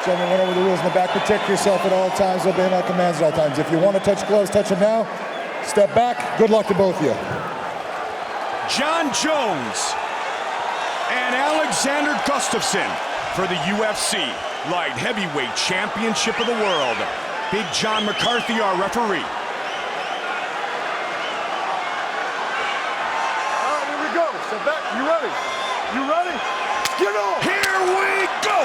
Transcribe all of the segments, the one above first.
gentlemen, went over the rules in the back. Protect yourself at all times. Obey my commands at all times. If you want to touch gloves, touch them now. Step back. Good luck to both of you. Jon Jones and Alexander Gustafsson for the UFC Light Heavyweight Championship of the World. Big John McCarthy, our referee. All right, here we go. Step back. You ready? You ready? Get on! Here we go!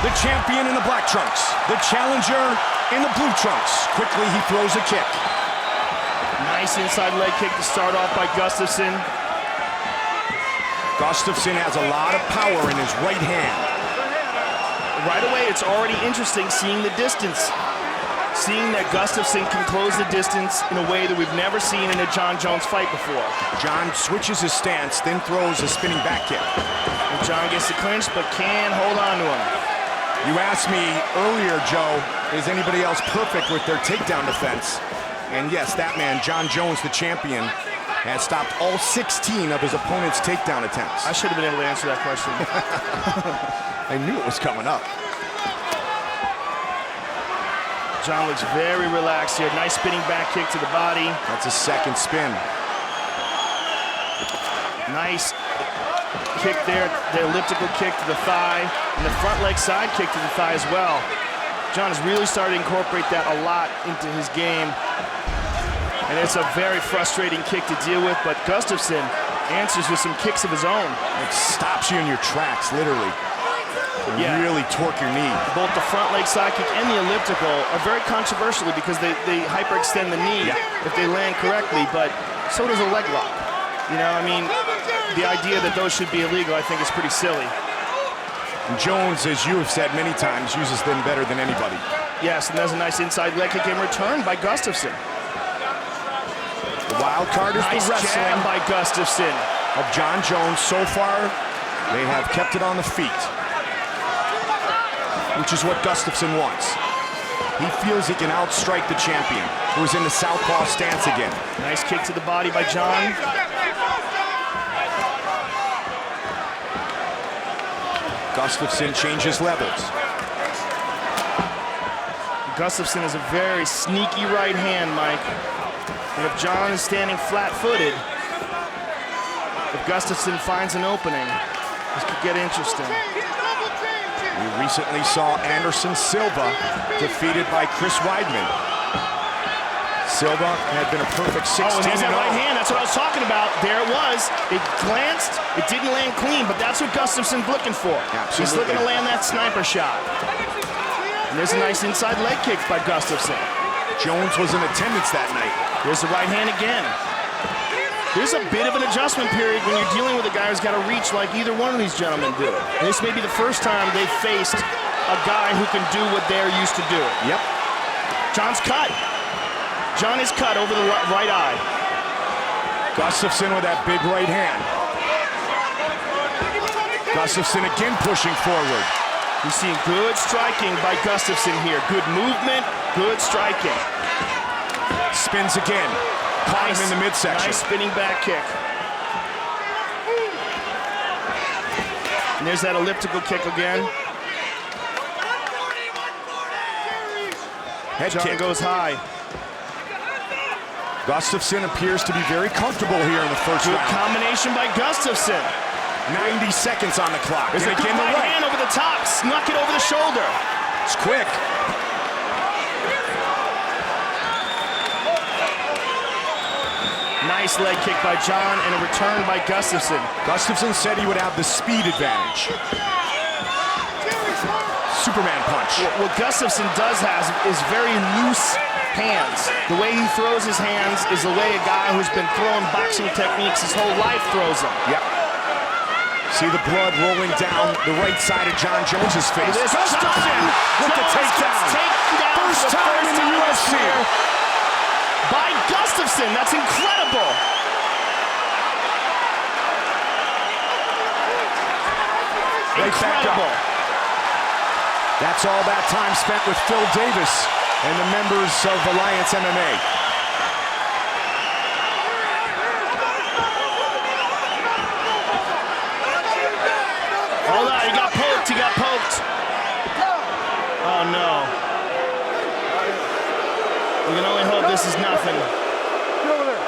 The champion in the black trunks. The challenger in the blue trunks. Quickly, he throws a kick. Nice inside leg kick to start off by Gustafsson. Gustafsson has a lot of power in his right hand. Right away, it's already interesting seeing the distance. Seeing that Gustafsson can close the distance in a way that we've never seen in a Jon Jones fight before. Jon switches his stance, then throws a spinning back kick. And Jon gets the clinch, but can hold on to him. You asked me earlier, Joe, is anybody else perfect with their takedown defense? And yes, that man, Jon Jones, the champion, has stopped all 16 of his opponent's takedown attempts. I should have been able to answer that question. I knew it was coming up. Jon looks very relaxed here. Nice spinning back kick to the body. That's a second spin. Nice kick there, the elliptical kick to the thigh, and the front leg side kick to the thigh as well. Jon has really started to incorporate that a lot into his game. And it's a very frustrating kick to deal with, but Gustafsson answers with some kicks of his own. It stops you in your tracks, literally. Yeah. Really torque your knee. Both the front leg side kick and the elliptical are very controversial because they hyperextend the knee if they land correctly, but so does a leg lock. You know, I mean, the idea that those should be illegal, I think, is pretty silly. And Jones, as you have said many times, uses them better than anybody. Yes, and there's a nice inside leg kick in return by Gustafsson. The wild card is nice the wrestling jab by Gustafsson. Of Jon Jones. So far, they have kept it on the feet, which is what Gustafsson wants. He feels he can outstrike the champion, who is in the southpaw stance again. Nice kick to the body by Jon. Gustafsson changes levels. Gustafsson has a very sneaky right hand, Mike. And if Jon is standing flat-footed, if Gustafsson finds an opening, this could get interesting. We recently saw Anderson Silva defeated by Chris Weidman. Silva had been a perfect 16-0. Oh, and there's that right hand. That's what I was talking about. There it was. It glanced. It didn't land clean, but that's what Gustafsson's looking for. Absolutely. He's looking to land that sniper shot. And there's a nice inside leg kick by Gustafsson. Jones was in attendance that night. There's the right hand again. There's a bit of an adjustment period when you're dealing with a guy who's got to reach like either one of these gentlemen do. And this may be the first time they've faced a guy who can do what they're used to doing. Yep. Jon's cut. Jon is cut over the right eye. Gustafsson with that big right hand. Gustafsson again pushing forward. We're seeing good striking by Gustafsson here. Good movement, good striking. Spins again. Caught him in the midsection. Nice spinning back kick. And there's that elliptical kick again. Head Jon kick goes high. Gustafsson appears to be very comfortable here in the first Good round. combination by Gustafsson. 90 seconds on the clock. There's a good right hand over the top. Snuck it over the shoulder. It's quick. Nice leg kick by Jon and a return by Gustafsson. Gustafsson said he would have the speed advantage. Superman punch. What Gustafsson does have is very loose hands. The way he throws his hands is the way a guy who's been throwing boxing techniques his whole life throws them. Yep. See the blood rolling down the right side of Jon Jones's face. Gustafsson with the takedown. First time in the UFC. By Gustafsson, that's incredible. Incredible. That's all that time spent with Phil Davis and the members of Alliance MMA. Hold on, he got poked, he got poked. nothing. Get over there.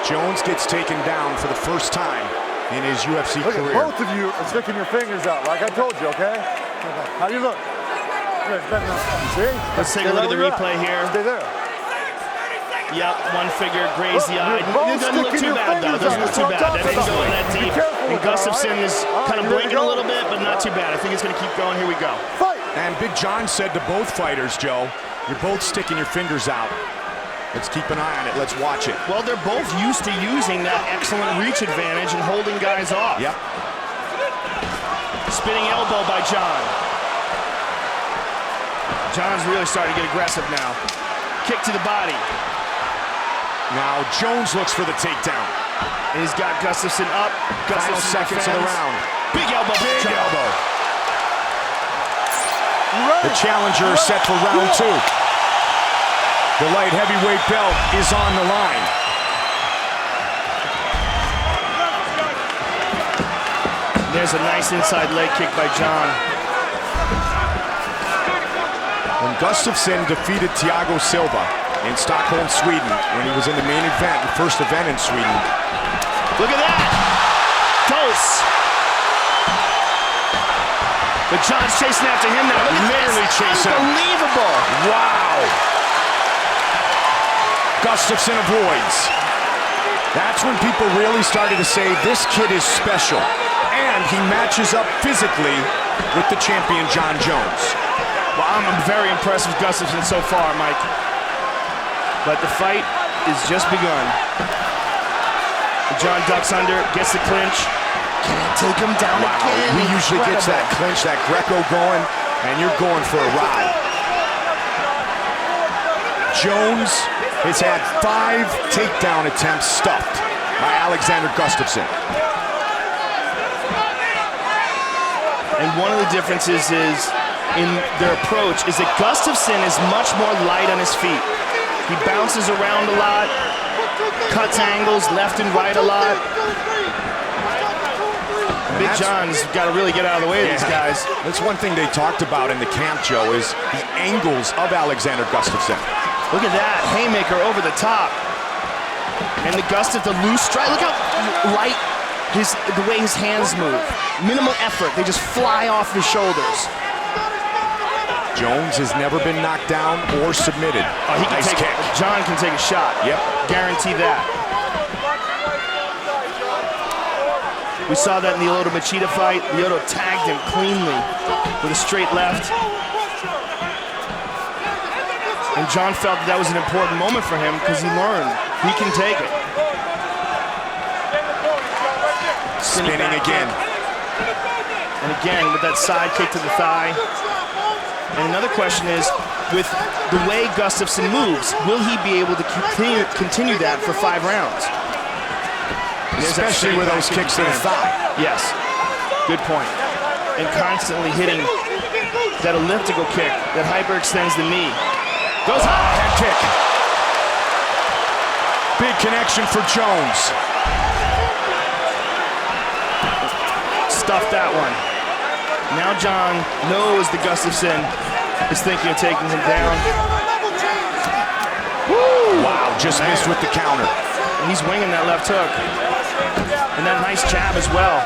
Jones gets taken down for the first time in his UFC career. Both of you are sticking your fingers out, like I told you, okay? How do you look? Good, better now. See? Let's take a look at the replay here. Stay there. Yep, one figure, grazed the eye. both It doesn't look sticking too your bad, though. It fingers doesn't out. look too bad. That That's didn't go what in I'm that talking deep. about. Be careful And with that, Gustafsson all right? is kind of You ready to blinking a go? little bit, but not too bad. I think it's going to keep going. Here we go. Fight! And Big John said to both fighters, Joe, you're both sticking your fingers out. Let's keep an eye on it. Let's watch it. Well, they're both used to using that excellent reach advantage and holding guys off. Yep. Spinning elbow by John. John's really starting to get aggressive now. Kick to the body. Now Jones looks for the takedown. And he's got Gustafsson up. Final seconds of the round. Big elbow. Big John. elbow. The challenger is set for round 2. The light heavyweight belt is on the line. There's a nice inside leg kick by John. When Gustafsson defeated Thiago Silva in Stockholm, Sweden, when he was in the main event, the first event in Sweden. Look at that! Close! But John's chasing after him now. Look at Literally this. chasing him. Unbelievable! Wow! Gustafsson avoids. That's when people really started to say, this kid is special. And he matches up physically with the champion, John Jones. Well, I'm very impressed with Gustafsson so far, Mike. But the fight is just begun. John ducks under, gets the clinch. Can't take him down again. He usually gets that clinch, that Greco going, and you're going for a ride. Jones has had 5 takedown attempts stuffed by Alexander Gustafsson. And one of the differences is in their approach is that Gustafsson is much more light on his feet. He bounces around a lot, cuts angles left and right a lot. Big John's got to really get out of the way of these guys. That's one thing they talked about in the camp, Joe, is the angles of Alexander Gustafsson. Look at that, haymaker over the top. And the the loose strike, look how light the way his hands move. Minimal effort, they just fly off his shoulders. Jones has never been knocked down or submitted. Oh, he can nice kick. John can take a shot. Yep. Guarantee that. We saw that in the Aldo Machida fight. Aldo tagged him cleanly with a straight left. And John felt that was an important moment for him because he learned he can take it. Spinning again. And again with that side kick to the thigh. And another question is, with the way Gustafsson moves, will he be able to continue that for 5 rounds? Especially with those kicks to the thigh. Yes, good point. And constantly hitting that elliptical kick that hyperextends the knee. Goes high. Head kick. Big connection for Jones. Stuffed that one. Now John knows that Gustafsson is thinking of taking him down. Woo! Wow, just missed with the counter. And he's winging that left hook. And that nice jab as well.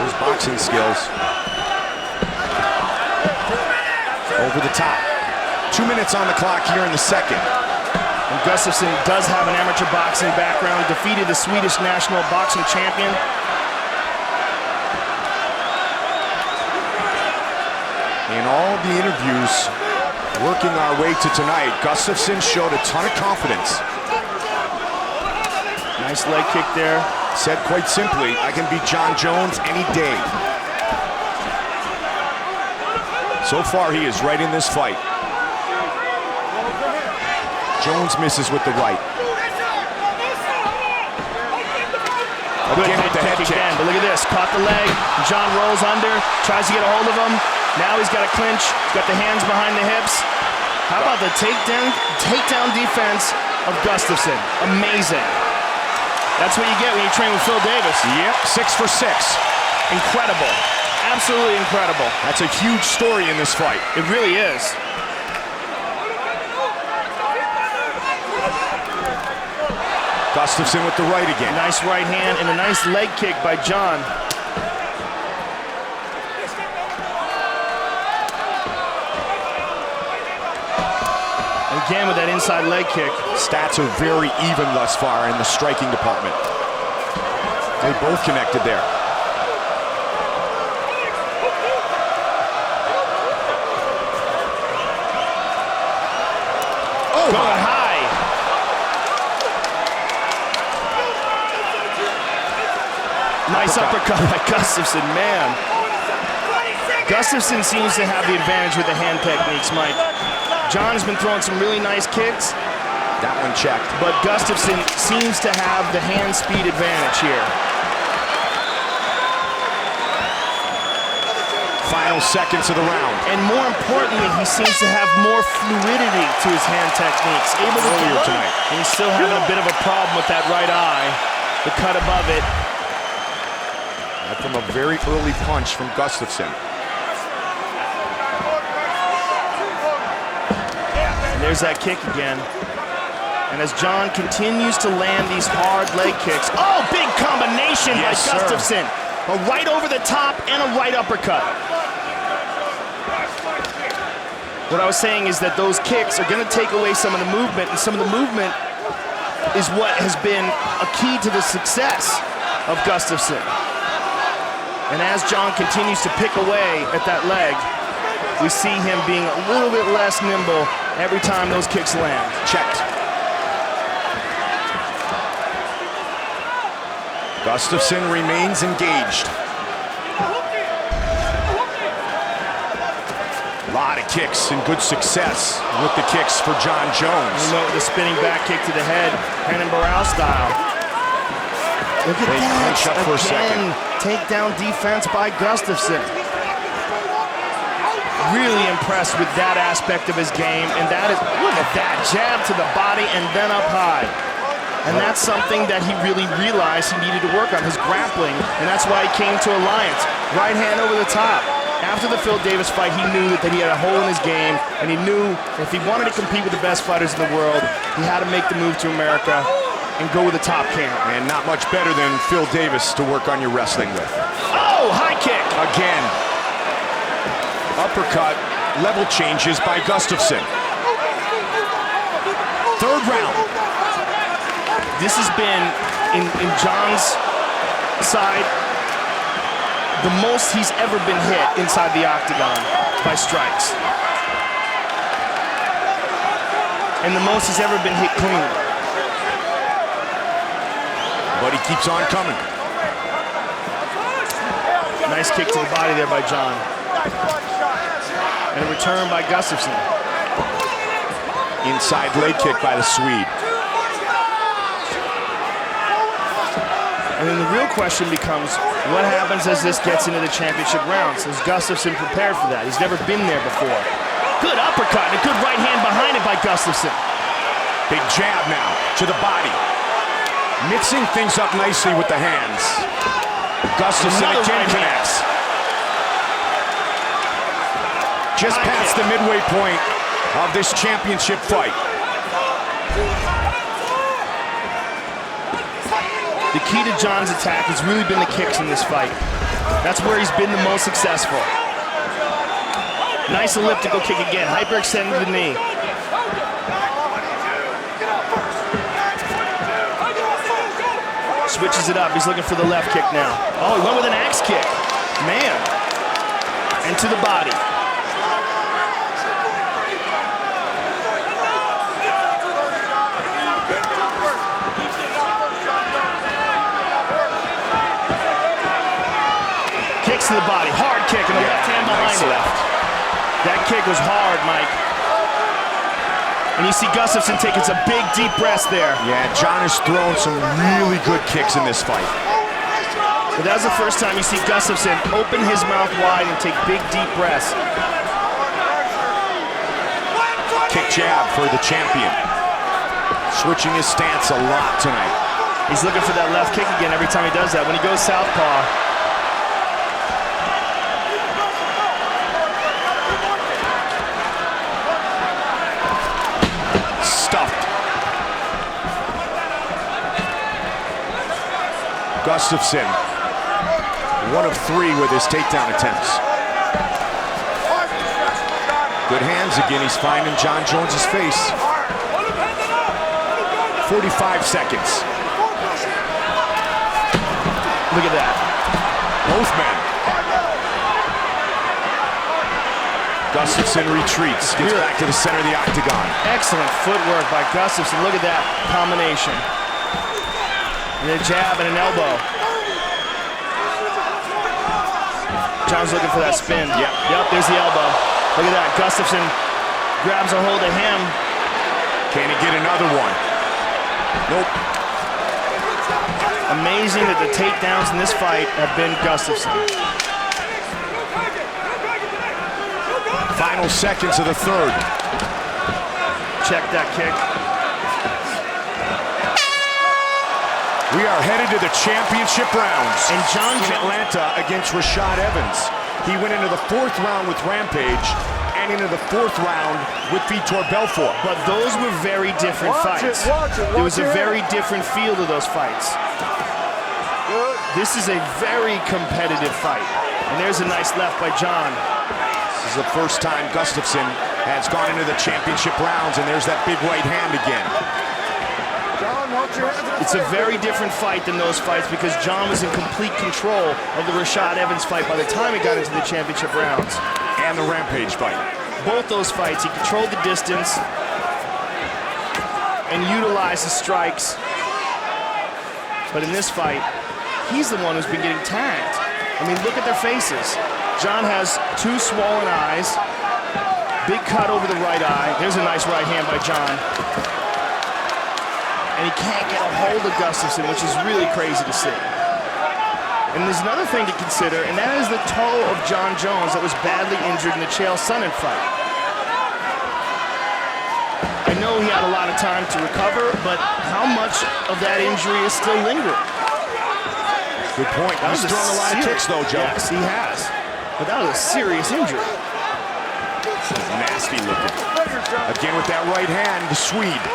Those boxing skills. Over the top. 2 minutes on the clock here in the second. And Gustafsson does have an amateur boxing background, defeated the Swedish national boxing champion. In all of the interviews working our way to tonight, Gustafsson showed a ton of confidence. Nice leg kick there. Said quite simply, I can beat John Jones any day. So far, he is right in this fight. Jones misses with the right. Good Again with the head kick. again, but look at this. Caught the leg. John rolls under, tries to get a hold of him. Now he's got a clinch, got the hands behind the hips. How about the takedown defense of Gustafsson? Amazing. That's what you get when you train with Phil Davis. Yep, 6 for 6. Incredible. Absolutely incredible. That's a huge story in this fight. It really is. Gustafsson with the right again. Nice right hand and a nice leg kick by John. And again with that inside leg kick. Stats are very even thus far in the striking department. They both connected there. Oh, going high. Nice uppercut by Gustafsson, man. Gustafsson seems to have the advantage with the hand techniques, Mike. John has been throwing some really nice kicks. That one checked. But Gustafsson seems to have the hand speed advantage here. Final seconds of the round. And more importantly, he seems to have more fluidity to his hand techniques. Able to earlier tonight. And he's still having a bit of a problem with that right eye. The cut above it. That from a very early punch from Gustafsson. And there's that kick again. And as John continues to land these hard leg kicks. Oh, big combination by Gustafsson. A right over the top and a right uppercut. What I was saying is that those kicks are going to take away some of the movement, and some of the movement is what has been a key to the success of Gustafsson. And as John continues to pick away at that leg, we see him being a little bit less nimble every time those kicks land. Checked. Gustafsson remains engaged. A lot of kicks and good success with the kicks for Jon Jones. You know, the spinning back kick to the head, Renan Barão style. Look at that. Clinch up for a second. Takedown defense by Gustafsson. Really impressed with that aspect of his game, and that is, look at that, jab to the body and then up high. And that's something that he really realized he needed to work on, his grappling, and that's why he came to Alliance. Right hand over the top. After the Phil Davis fight, he knew that he had a hole in his game, and he knew if he wanted to compete with the best fighters in the world, he had to make the move to America and go with the top camp. And not much better than Phil Davis to work on your wrestling with. Oh, high kick. Again. Uppercut, level changes by Gustafsson. Third round. This has been, in John's side, the most he's ever been hit inside the octagon by strikes. And the most he's ever been hit clean. But he keeps on coming. Nice kick to the body there by John. And a return by Gustafsson. Inside leg kick by the Swede. And then the real question becomes, what happens as this gets into the championship rounds? Is Gustafsson prepared for that? He's never been there before. Good uppercut and a good right hand behind it by Gustafsson. Big jab now to the body. Mixing things up nicely with the hands. Gustafsson again connects. Just past the midway point of this championship fight. The key to John's attack has really been the kicks in this fight. That's where he's been the most successful. Nice elliptical kick again, hyperextended the knee. Switches it up, he's looking for the left kick now. Oh, he went with an axe kick. Man. And to the body. To the body, hard kick, and the left hand behind it. That kick was hard, Mike. And you see Gustafsson taking some big, deep breaths there. Yeah, John has thrown some really good kicks in this fight. But that was the first time you see Gustafsson open his mouth wide and take big, deep breaths. Kick jab for the champion. Switching his stance a lot tonight. He's looking for that left kick again every time he does that. When he goes southpaw, Gustafsson, 1 of 3 with his takedown attempts. Good hands again, he's finding Jon Jones's face. 45 seconds. Look at that. Both men. Gustafsson retreats, gets back to the center of the octagon. Excellent footwork by Gustafsson. Look at that combination. And a jab and an elbow. Jon's looking for that spin. Yep, there's the elbow. Look at that. Gustafsson grabs a hold of him. Can he get another one? Nope. Amazing that the takedowns in this fight have been Gustafsson. Final seconds of the third. Check that kick. We are headed to the championship rounds. And Jon in Jones Atlanta against Rashad Evans. He went into the 4th round with Rampage and into the 4th round with Vitor Belfort. But those were very different fights. There was a very different feel to those fights. This is a very competitive fight. And there's a nice left by Jon. This is the first time Gustafsson has gone into the championship rounds, and there's that big right hand again. It's a very different fight than those fights because Jon was in complete control of the Rashad Evans fight by the time he got into the championship rounds. And the Rampage fight. Both those fights, he controlled the distance and utilized the strikes. But in this fight, he's the one who's been getting tagged. I mean, look at their faces. Jon has 2 swollen eyes, big cut over the right eye. There's a nice right hand by Jon. And he can't get a hold of Gustafsson, which is really crazy to see. And there's another thing to consider, and that is the toe of Jon Jones that was badly injured in the Chael Sonnen fight. I know he had a lot of time to recover, but how much of that injury is still lingering? Good point. He's thrown a lot of kicks, though, Joe. Yes, he has. But that was a serious injury. Nasty looking. Again with that right hand, the Swede.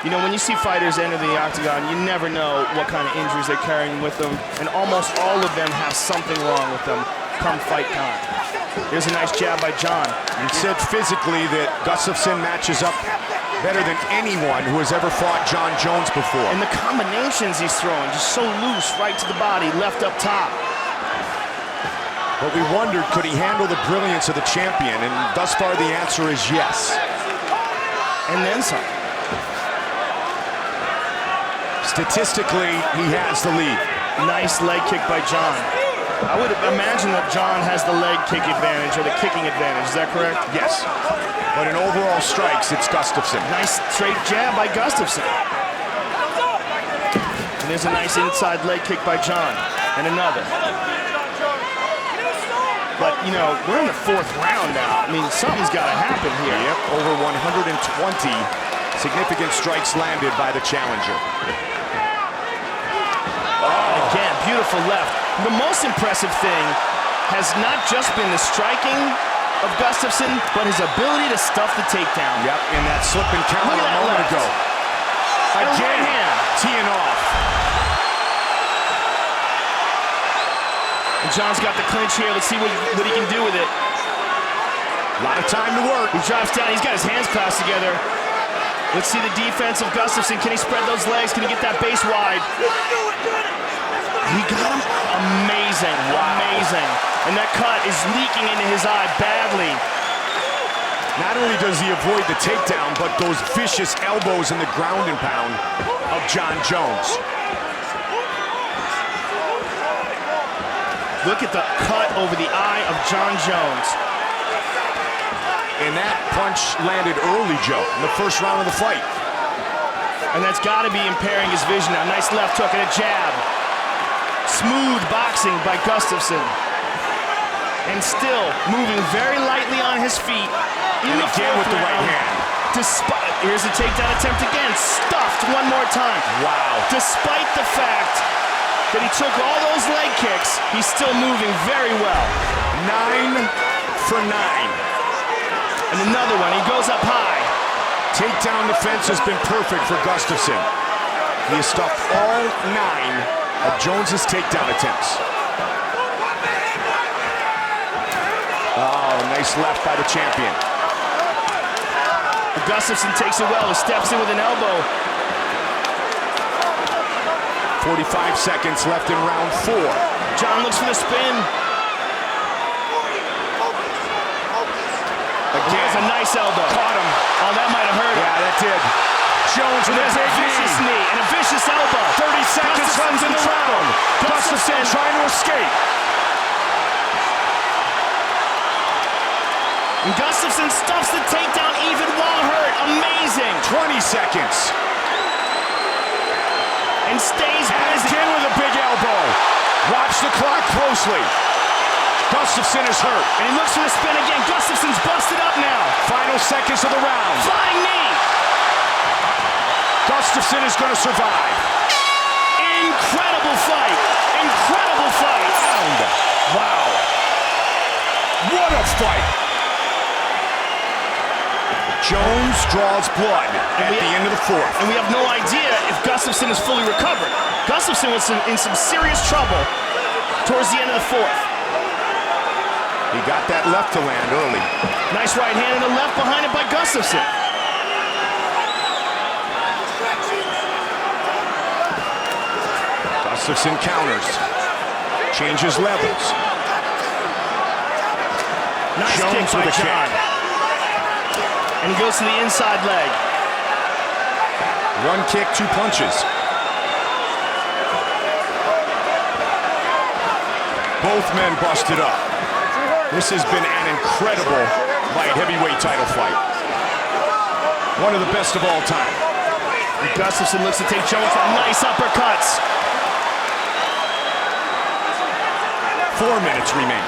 You know, when you see fighters enter the octagon, you never know what kind of injuries they're carrying with them, and almost all of them have something wrong with them come fight time. There's a nice jab by Jon. You said physically that Gustafsson matches up better than anyone who has ever fought Jon Jones before. And the combinations he's throwing, just so loose, right to the body, left up top. But we wondered, could he handle the brilliance of the champion? And thus far, the answer is yes. And then some. Statistically, he has the lead. Nice leg kick by Jon. I would imagine that Jon has the leg kick advantage or the kicking advantage. Is that correct? Yes. But in overall strikes, it's Gustafsson. Nice straight jab by Gustafsson. And there's a nice inside leg kick by Jon. And another. But, you know, we're in the 4th round now. I mean, something's got to happen here. Yep, over 120 significant strikes landed by the challenger. Again, beautiful left. The most impressive thing has not just been the striking of Gustafsson, but his ability to stuff the takedown. Yep, in that slip and count a moment ago. Again, teeing off. And Jon's got the clinch here. Let's see what he can do with it. A lot of time to work. He drops down. He's got his hands clasped together. Let's see the defense of Gustafsson. Can he spread those legs? Can he get that base wide? He got him. Amazing. Wow. Amazing. And that cut is leaking into his eye badly. Not only does he avoid the takedown, but those vicious elbows in the ground and pound of Jon Jones. Look at the cut over the eye of Jon Jones. And that punch landed early, Joe, in the 1st round of the fight. And that's got to be impairing his vision now. Nice left hook and a jab. Smooth boxing by Gustafsson. And still moving very lightly on his feet. And again with the right hand. Here's a takedown attempt again. Stuffed one more time. Wow. Despite the fact that he took all those leg kicks, he's still moving very well. 9 for 9. And another one, he goes up high. Takedown defense has been perfect for Gustafsson. He has stopped all 9 of Jones's takedown attempts. Oh, nice left by the champion. Gustafsson takes it well. He steps in with an elbow. 45 seconds left in round 4. John looks for the spin. Again, there's a nice elbow. Caught him. Oh, that might have hurt him. Yeah, that did. Jones with a big vicious knee and a vicious elbow. 30 seconds left in the round. Gustafsson trying to escape. And Gustafsson stuffs the takedown even while hurt. Amazing. 20 seconds. And stays busy. Again with a big elbow. Watch the clock closely. Gustafsson is hurt. And he looks for the spin again. Gustafsson's busted up now. Final seconds of the round. Flying knee. Gustafsson is going to survive. Incredible fight. Incredible fight. Wow. What a fight. Jones draws blood at the end of the 4th. And we have no idea if Gustafsson is fully recovered. Gustafsson was in some serious trouble towards the end of the 4th. He got that left to land early. Nice right hand and a left behind it by Gustafsson. Gustafsson counters. Changes levels. Nice Jones kick by with a John. kick. And he goes to the inside leg. 1 kick, 2 punches. Both men busted up. This has been an incredible light heavyweight title fight. One of the best of all time. And Gustafsson looks to take Jones for nice uppercuts. 4 minutes remain.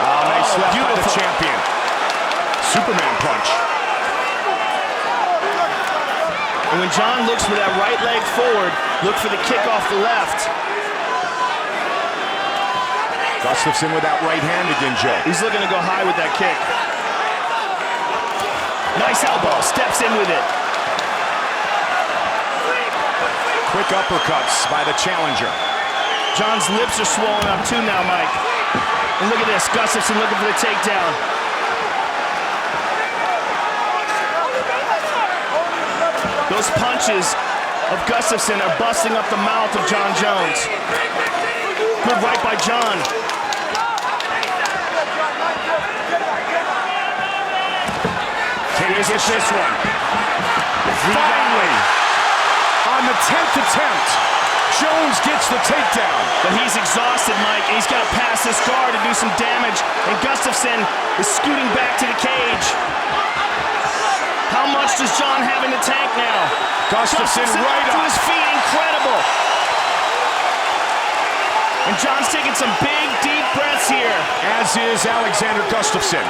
Oh, nice left by the champion. Superman punch. And when John looks for that right leg forward, look for the kick off the left. Gustafsson with that right hand again, Joe. He's looking to go high with that kick. Nice elbow, steps in with it. Quick uppercuts by the challenger. John's lips are swollen up too now, Mike. And look at this, Gustafsson looking for the takedown. Those punches of Gustafsson are busting up the mouth of John Jones. Good right by John. Can he get this one? Finally, on the 10th attempt, Jones gets the takedown. But he's exhausted, Mike, and he's got to pass this guard to do some damage. And Gustafsson is scooting back to the cage. How much does John have in the tank now? Gustafsson right to up. his feet, incredible. And John's taking some big, deep breaths here. As is Alexander Gustafsson.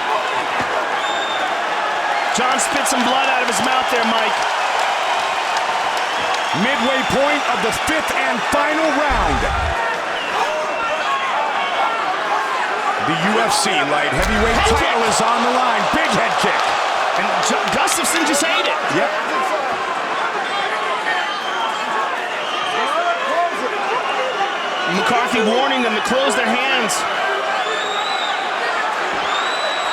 John spit some blood out of his mouth there, Mike. Midway point of the 5th and final round. The UFC light heavyweight title is on the line. Big head kick. And Gustafsson just ate it. Yep. McCarthy warning them to close their hands.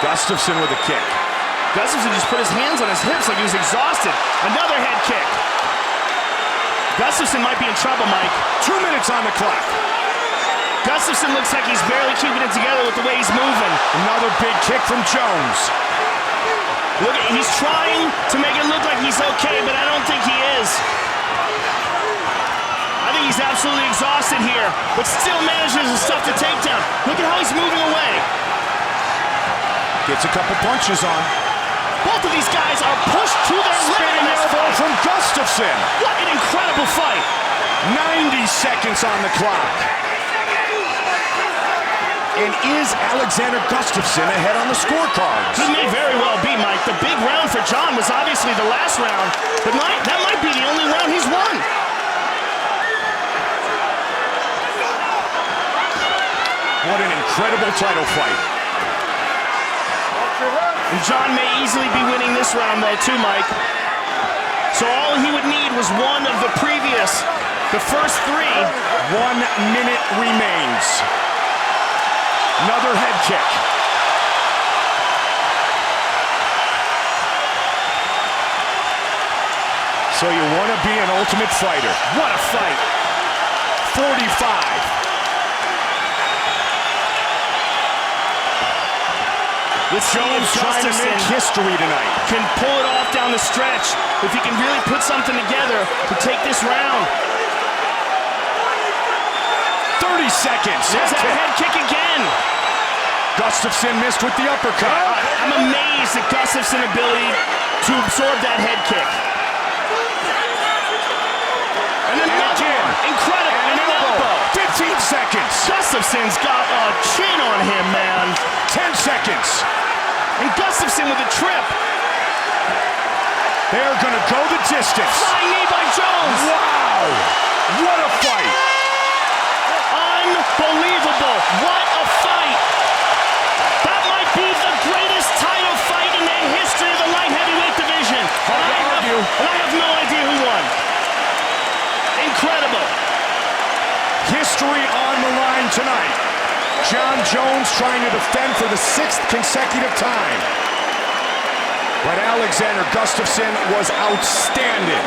Gustafsson with a kick. Gustafsson just put his hands on his hips like he was exhausted. Another head kick. Gustafsson might be in trouble, Mike. 2 minutes on the clock. Gustafsson looks like he's barely keeping it together with the way he's moving. Another big kick from Jones. Look, he's trying to make it look like he's okay, but I don't think he is. I think he's absolutely exhausted here, but still manages to stuff the takedown. Look at how he's moving away. Gets a couple punches on. Both of these guys are pushed to their limit in this fight. From Gustafsson. What an incredible fight. 90 seconds on the clock. And is Alexander Gustafsson ahead on the scorecards? He may very well be, Mike. The big round for John was obviously the last round, but that might be the only round he's won. What an incredible title fight. And John may easily be winning this round, though, too, Mike. So all he would need was one of the first 3. 1 minute remains. Another head kick. So you want to be an ultimate fighter. What a fight. 45. Let's see if trying to make history tonight. Can pull it off down the stretch. If he can really put something together to take this round. 30 seconds. There's that head kick again. Gustafsson missed with the uppercut. I'm amazed at Gustafsson's ability to absorb that head kick. And then again. Incredible. And an elbow. 15 seconds. Gustafsson's got a chin on him, man. 10 seconds. And Gustafsson with a trip. They're going to go the distance. Flying knee by Jones. Wow. What a fight. Unbelievable. What a fight. That might be the greatest title fight in the history of the light heavyweight division. Hard to argue. And I have no idea who won. Incredible. History on the line tonight. Jon Jones trying to defend for the 6th consecutive time. But Alexander Gustafsson was outstanding.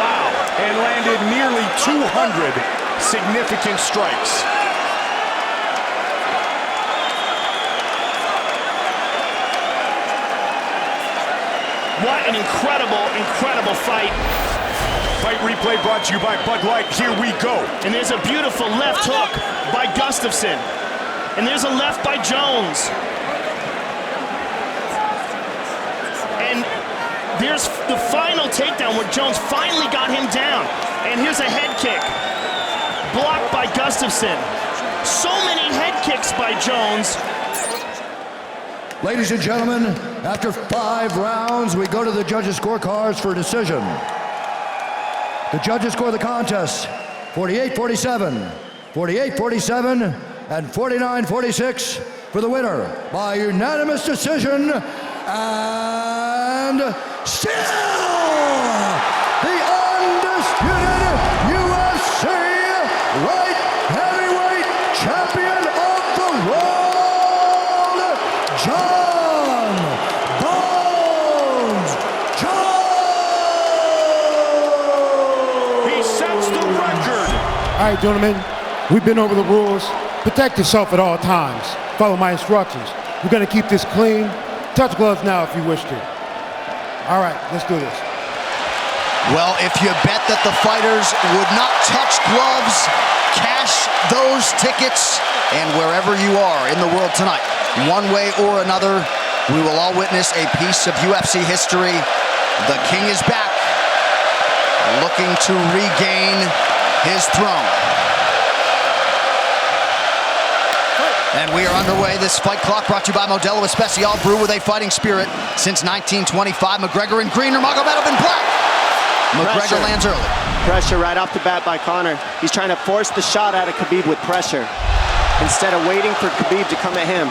Wow. And landed nearly 200 significant strikes. What an incredible, incredible fight. Fight replay brought to you by Bud Light. Here we go. And there's a beautiful left hook by Gustafsson. And there's a left by Jones. And there's the final takedown where Jones finally got him down. And here's a head kick. Blocked by Gustafsson. So many head kicks by Jones. Ladies and gentlemen, after 5 rounds, we go to the judges' scorecards for a decision. The judges score the contest 48-47, 48-47, and 49-46 for the winner by unanimous decision, and still the undisputed UFC light heavyweight champion of the world, Jon Bones Jones. He sets the record. All right, gentlemen, we've been over the rules. Protect yourself at all times. Follow my instructions. We're gonna keep this clean. Touch gloves now if you wish to. All right, let's do this. Well, if you bet that the fighters would not touch gloves, cash those tickets, and wherever you are in the world tonight, one way or another, we will all witness a piece of UFC history. The King is back, looking to regain his throne. And we are underway. This fight clock brought to you by Modelo Especial, brew with a fighting spirit since 1925. McGregor in green, Nurmagomedov in black. McGregor lands early. Pressure right off the bat by Conor. He's trying to force the shot out of Khabib with pressure instead of waiting for Khabib to come at him.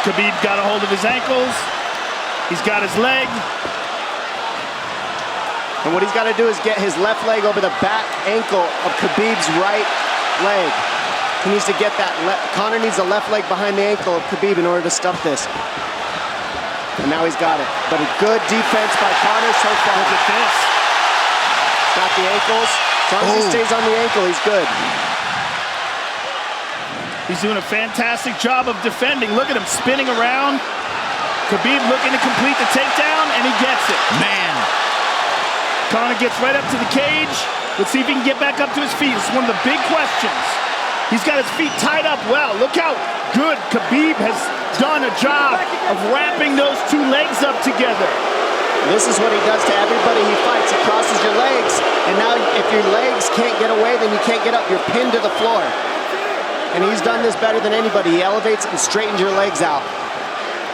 Khabib got a hold of his ankles. He's got his leg. And what he's got to do is get his left leg over the back ankle of Khabib's right leg. He needs to get that. Conor needs the left leg behind the ankle of Khabib in order to stuff this. And now he's got it. But a good defense by Conor so far. Look at this. Got the ankles. As long as he stays on the ankle, he's good. He's doing a fantastic job of defending. Look at him spinning around. Khabib looking to complete the takedown, and he gets it. Man. Conor gets right up to the cage. Let's see if he can get back up to his feet. It's one of the big questions. He's got his feet tied up well. Look how good Khabib has done a job of wrapping those two legs up together. This is what he does to everybody he fights. He crosses your legs, and now if your legs can't get away, then you can't get up. You're pinned to the floor. And he's done this better than anybody. He elevates and straightens your legs out.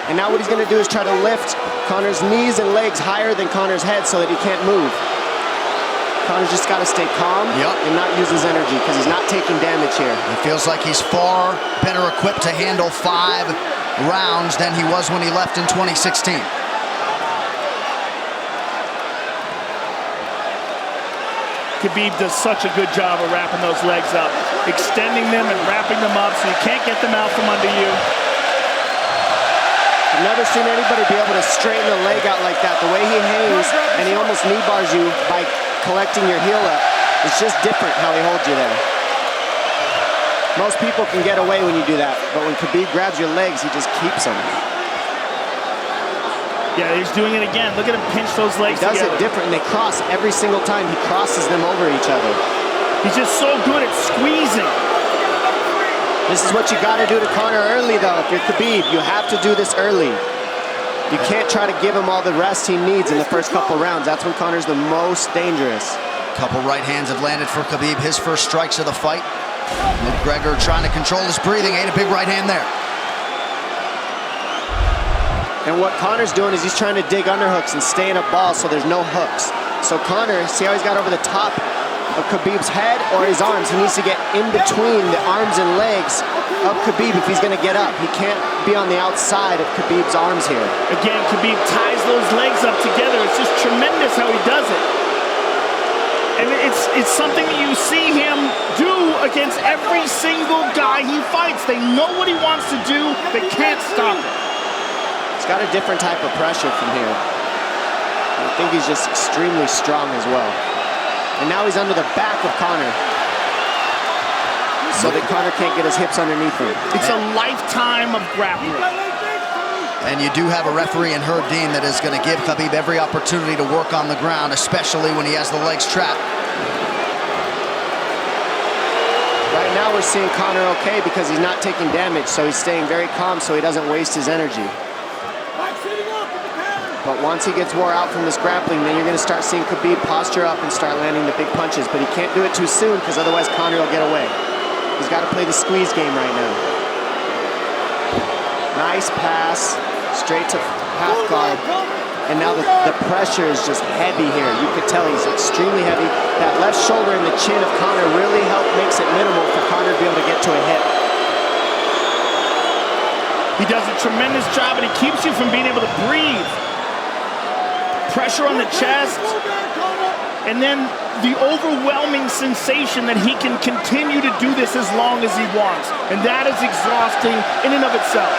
And now what he's going to do is try to lift Conor's knees and legs higher than Conor's head so that he can't move. Conor's just got to stay calm and not use his energy because he's not taking damage here. It feels like he's far better equipped to handle 5 rounds than he was when he left in 2016. Khabib does such a good job of wrapping those legs up, extending them and wrapping them up so you can't get them out from under you. I've never seen anybody be able to straighten a leg out like that. The way he hangs, and he almost knee bars you by collecting your heel up. It's just different how he holds you there. Most people can get away when you do that, but when Khabib grabs your legs, he just keeps them. Yeah, he's doing it again. Look at him pinch those legs together. He does it different, and they cross every single time. He crosses them over each other. He's just so good at squeezing. This is what you got to do to Conor early, though. If you're Khabib, you have to do this early. You can't try to give him all the rest he needs in the first couple rounds. That's when Conor's the most dangerous. Couple right hands have landed for Khabib. His first strikes of the fight. McGregor trying to control his breathing. Ate a big right hand there. And what Conor's doing is he's trying to dig underhooks and stay in a ball so there's no hooks. So Conor, see how he's got over the top of Khabib's head or his arms? He needs to get in between the arms and legs of Khabib if he's going to get up. He can't be on the outside of Khabib's arms here. Again, Khabib ties those legs up together. It's just tremendous how he does it. And it's something that you see him do against every single guy he fights. They know what he wants to do. They can't stop it. He's got a different type of pressure from here. I think he's just extremely strong as well. And now he's under the back of Conor, so that Conor can't get his hips underneath him. It's a lifetime of grappling. And you do have a referee in Herb Dean that is going to give Khabib every opportunity to work on the ground, especially when he has the legs trapped. Right now we're seeing Conor okay because he's not taking damage, so he's staying very calm so he doesn't waste his energy. But once he gets wore out from this grappling, then you're going to start seeing Khabib posture up and start landing the big punches. But he can't do it too soon because otherwise Conor will get away. He's got to play the squeeze game right now. Nice pass, straight to half guard. And now the pressure is just heavy here. You could tell he's extremely heavy. That left shoulder and the chin of Conor really makes it minimal for Conor to be able to get to a hit. He does a tremendous job, and he keeps you from being able to breathe. Pressure on the chest, and then the overwhelming sensation that he can continue to do this as long as he wants. And that is exhausting in and of itself.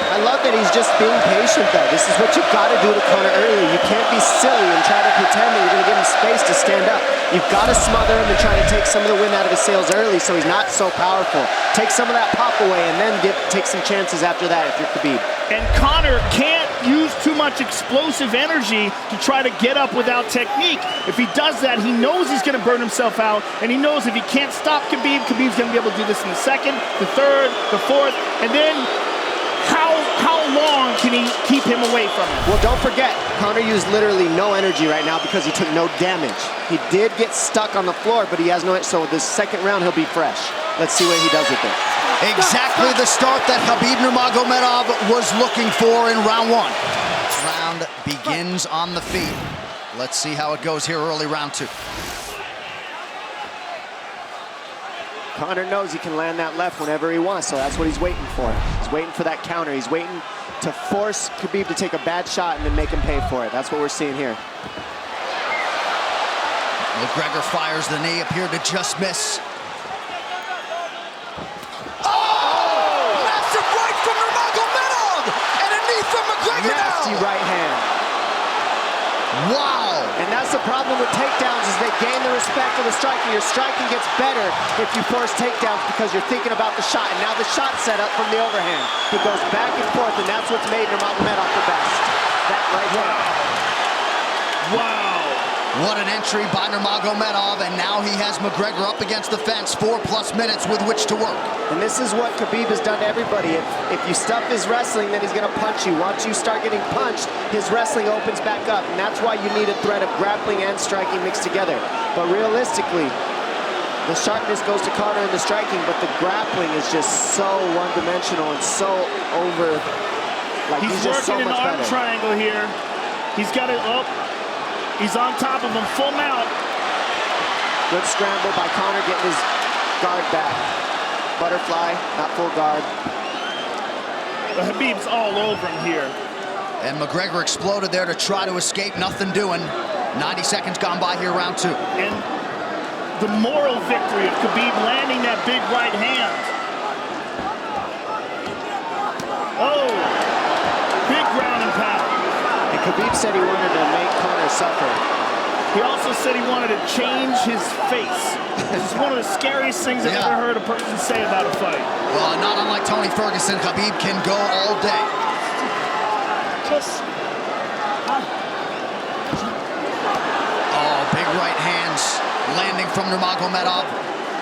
I love that he's just being patient, though. This is what you've got to do to Conor early. You can't be silly and try to pretend that you're going to give him space to stand up. You've got to smother him and try to take some of the wind out of his sails early so he's not so powerful. Take some of that pop away and then take some chances after that if you're Khabib. And Conor can't use too much explosive energy to try to get up without technique. If he does that, he knows he's going to burn himself out, and he knows if he can't stop Khabib, Khabib's going to be able to do this in the second, the third, the fourth, and then how long can he keep him away from him? Well, don't forget, Conor used literally no energy right now because he took no damage. He did get stuck on the floor, but he has no, so this second round he'll be fresh. Let's see what he does with it. Exactly the start that Khabib Nurmagomedov was looking for in round one. Round begins on the feet. Let's see how it goes here early round two. Conor knows he can land that left whenever he wants, so that's what he's waiting for. He's waiting for that counter. He's waiting to force Khabib to take a bad shot and then make him pay for it. That's what we're seeing here. McGregor fires the knee, appeared to just miss. Nasty right hand. Wow. And that's the problem with takedowns is they gain the respect of the striker. Your striking gets better if you force takedowns because you're thinking about the shot. And now the shot set up from the overhand. He goes back and forth, and that's what's made Nurmagomedov the best. That right hand. Wow. What an entry by Nurmagomedov, and now he has McGregor up against the fence, 4+ minutes with which to work. And this is what Khabib has done to everybody. If you stuff his wrestling, then he's going to punch you. Once you start getting punched, his wrestling opens back up, and that's why you need a threat of grappling and striking mixed together. But realistically, the sharpness goes to Conor in the striking, but the grappling is just so one-dimensional and so over. Like he's just working so much an arm better. triangle here. He's got it up. He's on top of him, full mount. Good scramble by Conor, getting his guard back. Butterfly, not full guard. But Khabib's all over him here. And McGregor exploded there to try to escape, nothing doing. 90 seconds gone by here, round two. And the moral victory of Khabib landing that big right hand. Oh, big ground and pound. And Khabib said he wanted to make Conor suffer. He also said he wanted to change his face. This is one of the scariest things I've ever heard a person say about a fight. Well, not unlike Tony Ferguson, Khabib can go all day. Oh, big right hands landing from Nurmagomedov,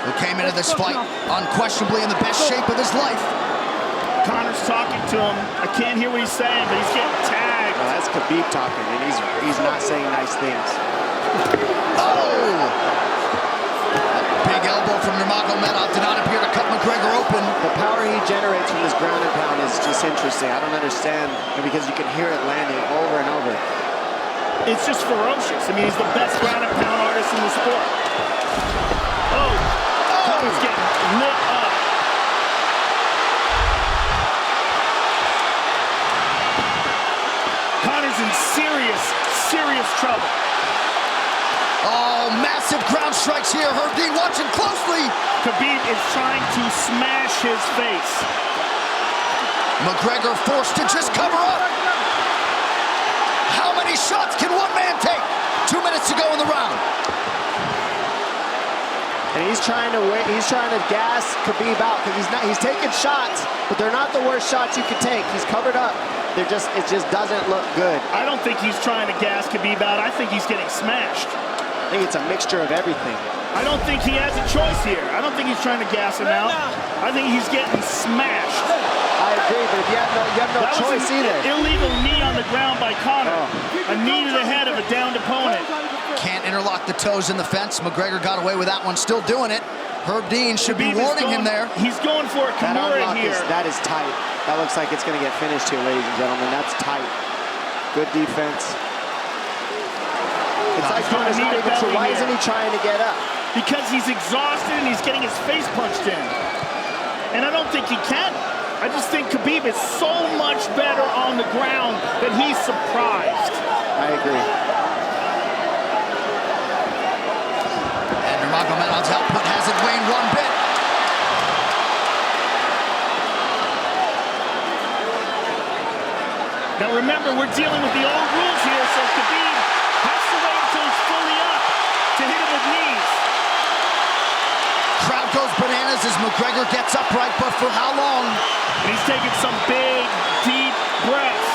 who came into this fight unquestionably in the best shape of his life. Conor's talking to him. I can't hear what he's saying, but he's getting tagged. Well, that's Khabib talking, and he's not saying nice things. Oh! Big elbow from Nurmagomedov did not appear to cut McGregor open. The power he generates from this ground and pound is just interesting. I don't understand, because you can hear it landing over and over. It's just ferocious. I mean, he's the best ground and pound artist in the sport. Oh! Conor's getting lit up. Conor's in serious trouble. Oh, massive ground strikes here. Herb Dean watching closely. Khabib is trying to smash his face. McGregor forced to just cover up. How many shots can one man take? 2 minutes to go in the round. And he's trying to gas Khabib out, because he's taking shots, but they're not the worst shots you could take. He's covered up. It just doesn't look good. I don't think he's trying to gas Khabib out. I think he's getting smashed. I think it's a mixture of everything. I don't think he has a choice here. I don't think he's trying to gas him out. I think he's getting smashed. I agree, but if you have no choice either. Illegal knee on the ground by Conor. A knee to the head of a downed opponent. Can't interlock the toes in the fence. McGregor got away with that one, still doing it. Herb Dean should be warning him there. He's going for a Kimura here. That is tight. That looks like it's going to get finished here, ladies and gentlemen. That's tight. Good defense. It's like Conor's not even sure. Why isn't he trying to get up? Because he's exhausted and he's getting his face punched in. And I don't think he can. I just think Khabib is so much better on the ground that he's surprised. I agree. And Nurmagomedov's output hasn't waned one bit. Now remember, we're dealing with the old rules here, so Khabib has to wait until he's fully up to hit him with knees. Crowd goes bananas as McGregor gets upright, but for how long? And he's taking some big, deep breaths.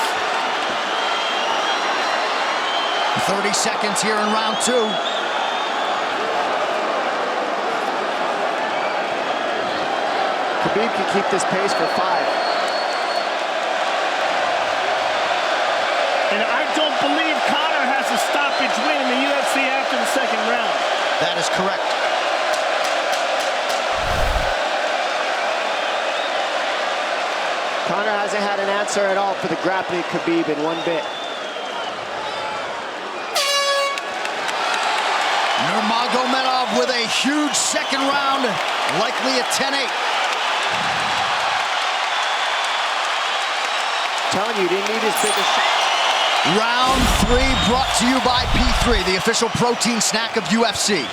30 seconds here in round 2. Khabib can keep this pace for 5. And I don't believe Conor has a stoppage win in the UFC after the second round. That is correct. Conor hasn't had an answer at all for the grappling Khabib in one bit. Nurmagomedov with a huge second round, likely a 10-8. Telling you, he didn't need his biggest shot. Round 3 brought to you by P3, the official protein snack of UFC.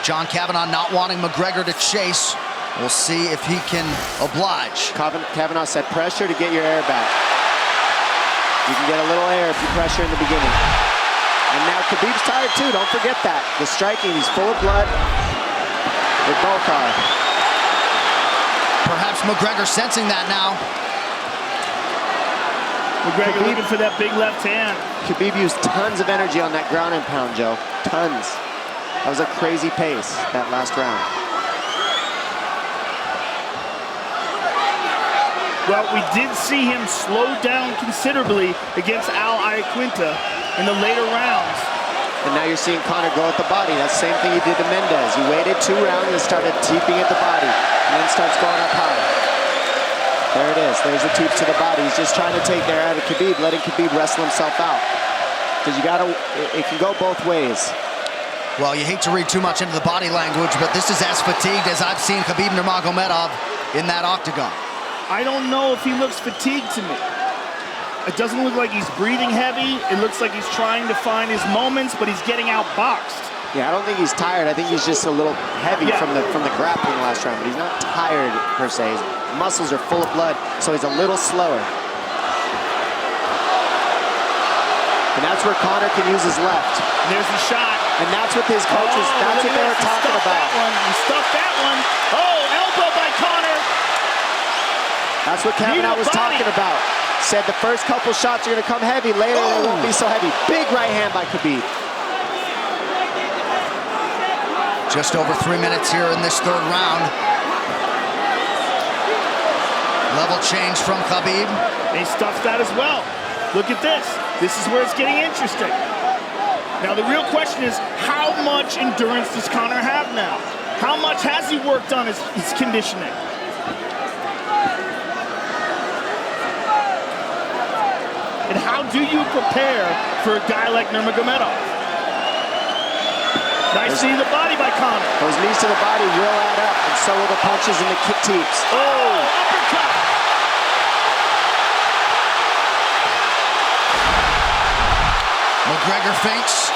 John Kavanagh not wanting McGregor to chase. We'll see if he can oblige. Kavanagh said pressure to get your air back. You can get a little air if you pressure in the beginning. And now Khabib's tired too, don't forget that. The striking, he's full of blood. They both are. Perhaps McGregor sensing that now. McGregor looking for that big left hand. Khabib used tons of energy on that ground and pound, Joe. Tons. That was a crazy pace, that last round. Well, we did see him slow down considerably against Al Iaquinta in the later rounds. And now you're seeing Conor go at the body. That's the same thing he did to Mendez. He waited 2 rounds and started teeping at the body, and then starts going up high. There it is. There's the teeps to the body. He's just trying to take their out of Khabib, letting Khabib wrestle himself out. Because it can go both ways. Well, you hate to read too much into the body language, but this is as fatigued as I've seen Khabib Nurmagomedov in that octagon. I don't know if he looks fatigued to me. It doesn't look like he's breathing heavy. It looks like he's trying to find his moments, but he's getting outboxed. Yeah, I don't think he's tired. I think he's just a little heavy from the grappling last round, but he's not tired per se. His muscles are full of blood, so he's a little slower. And that's where Conor can use his left. And there's the shot. And that's what his coaches, that's what they were talking about. He stuffed that one. Oh, elbow by Conor. That's what Kavanaugh was talking about. Said the first couple shots are going to come heavy. Later, they won't be so heavy. Big right hand by Khabib. Just over 3 minutes here in this third round. Level change from Khabib. He stuffs that as well. Look at this. This is where it's getting interesting. Now the real question is, how much endurance does Conor have now? How much has he worked on his conditioning? And how do you prepare for a guy like Nurmagomedov? Nice knee to the body by Conor. Those knees to the body will add up, and so will the punches and the kick teeps. Oh, uppercut. McGregor feints.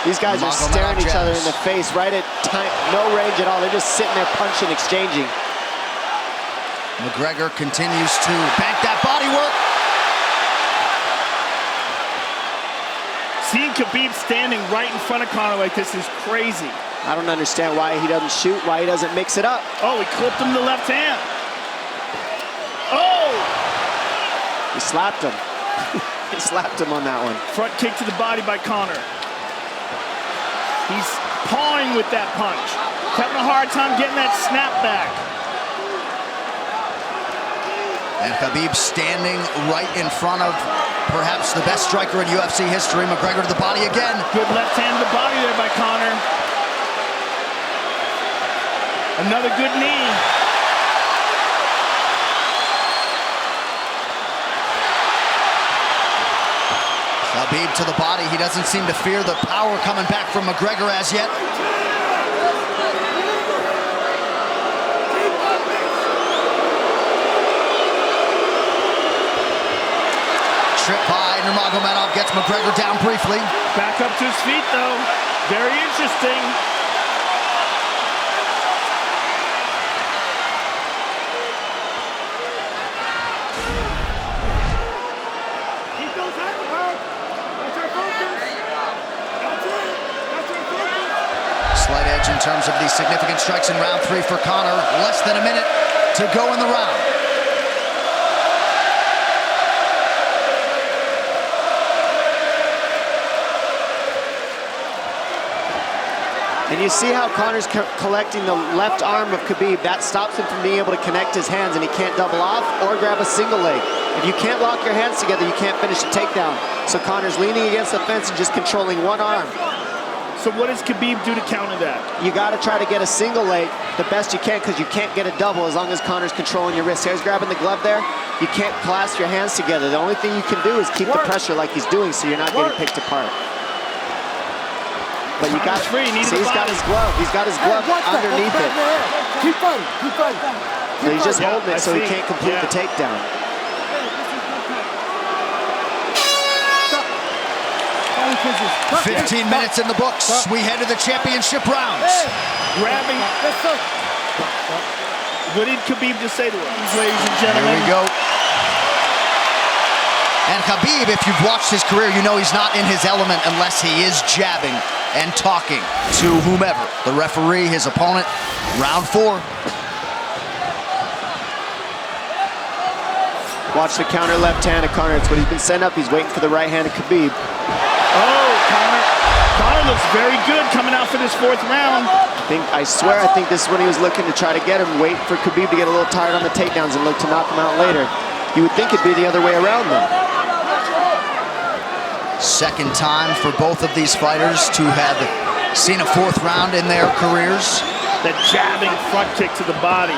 These guys are staring each other in the face right at time, no range at all. They're just sitting there punching, exchanging. McGregor continues to bank that body work. Seeing Khabib standing right in front of Conor like this is crazy. I don't understand why he doesn't shoot, why he doesn't mix it up. Oh, he clipped him to the left hand. Oh! He slapped him. He slapped him on that one. Front kick to the body by Conor. He's pawing with that punch. Having a hard time getting that snap back. And Khabib standing right in front of perhaps the best striker in UFC history. McGregor to the body again. Good left hand to the body there by Conor. Another good knee. Khabib to the body. He doesn't seem to fear the power coming back from McGregor as yet. Trip by Nurmagomedov gets McGregor down briefly. Back up to his feet though. Very interesting. Keep those hands up. That's our focus. That's it. That's our focus. Slight edge in terms of the significant strikes in round 3 for Conor. Less than a minute to go in the round. And you see how Conor's collecting the left arm of Khabib. That stops him from being able to connect his hands, and he can't double off or grab a single leg. If you can't lock your hands together, you can't finish a takedown. So Conor's leaning against the fence and just controlling one arm. So what does Khabib do to counter that? You got to try to get a single leg the best you can, because you can't get a double as long as Conor's controlling your wrist. Here's grabbing the glove there. You can't clasp your hands together. The only thing you can do is keep the pressure like he's doing, so you're not getting picked apart. But you got free. See, he's got his glove. He's got his glove underneath it. Keep fighting. Keep fighting. So he's just holding it so he can't complete the takedown. 15 minutes in the books. We head to the championship rounds. Grabbing. What did Khabib just say to us, ladies and gentlemen? Here we go. And Khabib, if you've watched his career, you know he's not in his element unless he is jabbing and talking to whomever. The referee, his opponent. Round 4. Watch the counter left hand of Conor. It's what he's been setting up. He's waiting for the right hand of Khabib. Oh, Conor looks very good coming out for this 4th round. I swear, I think this is when he was looking to try to get him, wait for Khabib to get a little tired on the takedowns and look to knock him out later. You would think it'd be the other way around, though. Second time for both of these fighters to have seen a 4th round in their careers. That jabbing front kick to the body.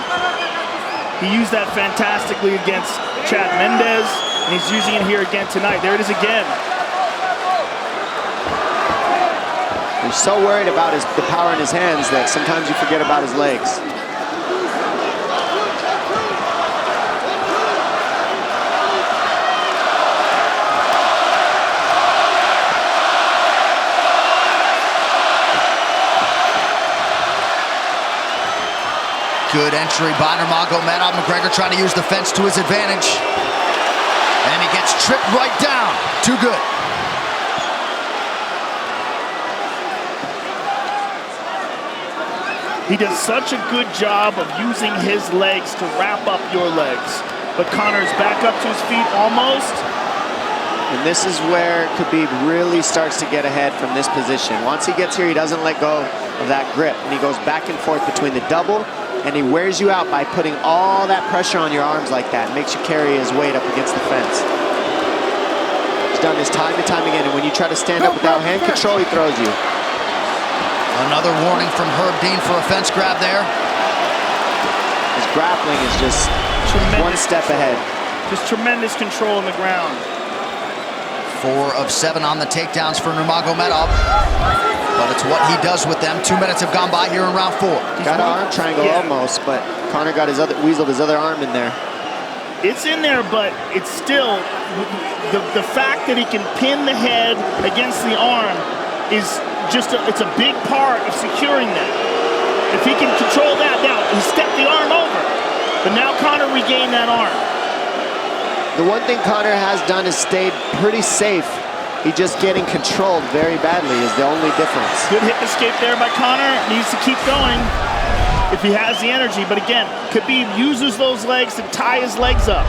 He used that fantastically against Chad Mendes, and he's using it here again tonight. There it is again. He's so worried about the power in his hands that sometimes you forget about his legs. Good entry by Nurmagomedov. McGregor trying to use the fence to his advantage. And he gets tripped right down. Too good. He does such a good job of using his legs to wrap up your legs. But Conor's back up to his feet almost. And this is where Khabib really starts to get ahead from this position. Once he gets here, he doesn't let go of that grip. And he goes back and forth between the double, and he wears you out by putting all that pressure on your arms like that. Makes you carry his weight up against the fence. He's done this time and time again, and when you try to stand up without hand control, he throws you. Another warning from Herb Dean for a fence grab there. His grappling is just one step ahead. Just tremendous control on the ground. 4 of 7 on the takedowns for Nurmagomedov. But it's what he does with them. 2 minutes have gone by here in round 4. Got an arm triangle almost, but Conor got his weaseled his other arm in there. It's in there, but it's still, the fact that he can pin the head against the arm is just, it's a big part of securing that. If he can control that, now he stepped the arm over, but now Conor regained that arm. The one thing Conor has done is stayed pretty safe. He's just getting controlled very badly is the only difference. Good hip escape there by Conor. Needs to keep going if he has the energy. But again, Khabib uses those legs to tie his legs up.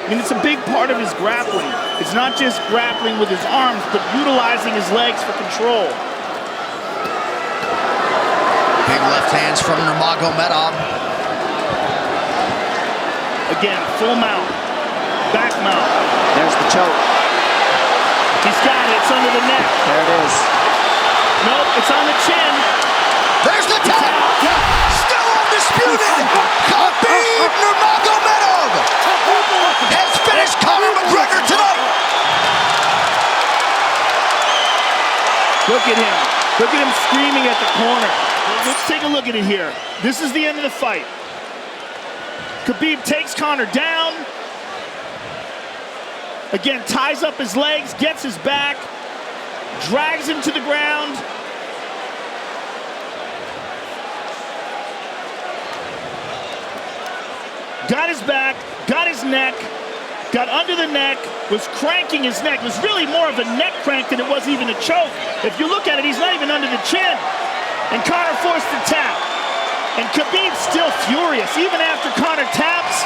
I mean, it's a big part of his grappling. It's not just grappling with his arms, but utilizing his legs for control. Big left hands from Nurmagomedov. Again, full mount, back mount. There's the choke. He's got it, it's under the neck. There it is. Nope, it's on the chin. There's the tap! Still undisputed! Khabib Nurmagomedov has finished Conor McGregor tonight! Look at him. Look at him screaming at the corner. Let's take a look at it here. This is the end of the fight. Khabib takes Conor down. Again, ties up his legs, gets his back, drags him to the ground. Got his back, got his neck, got under the neck, was cranking his neck. It was really more of a neck crank than it was even a choke. If you look at it, he's not even under the chin. And Conor forced the tap. And Khabib's still furious. Even after Conor taps,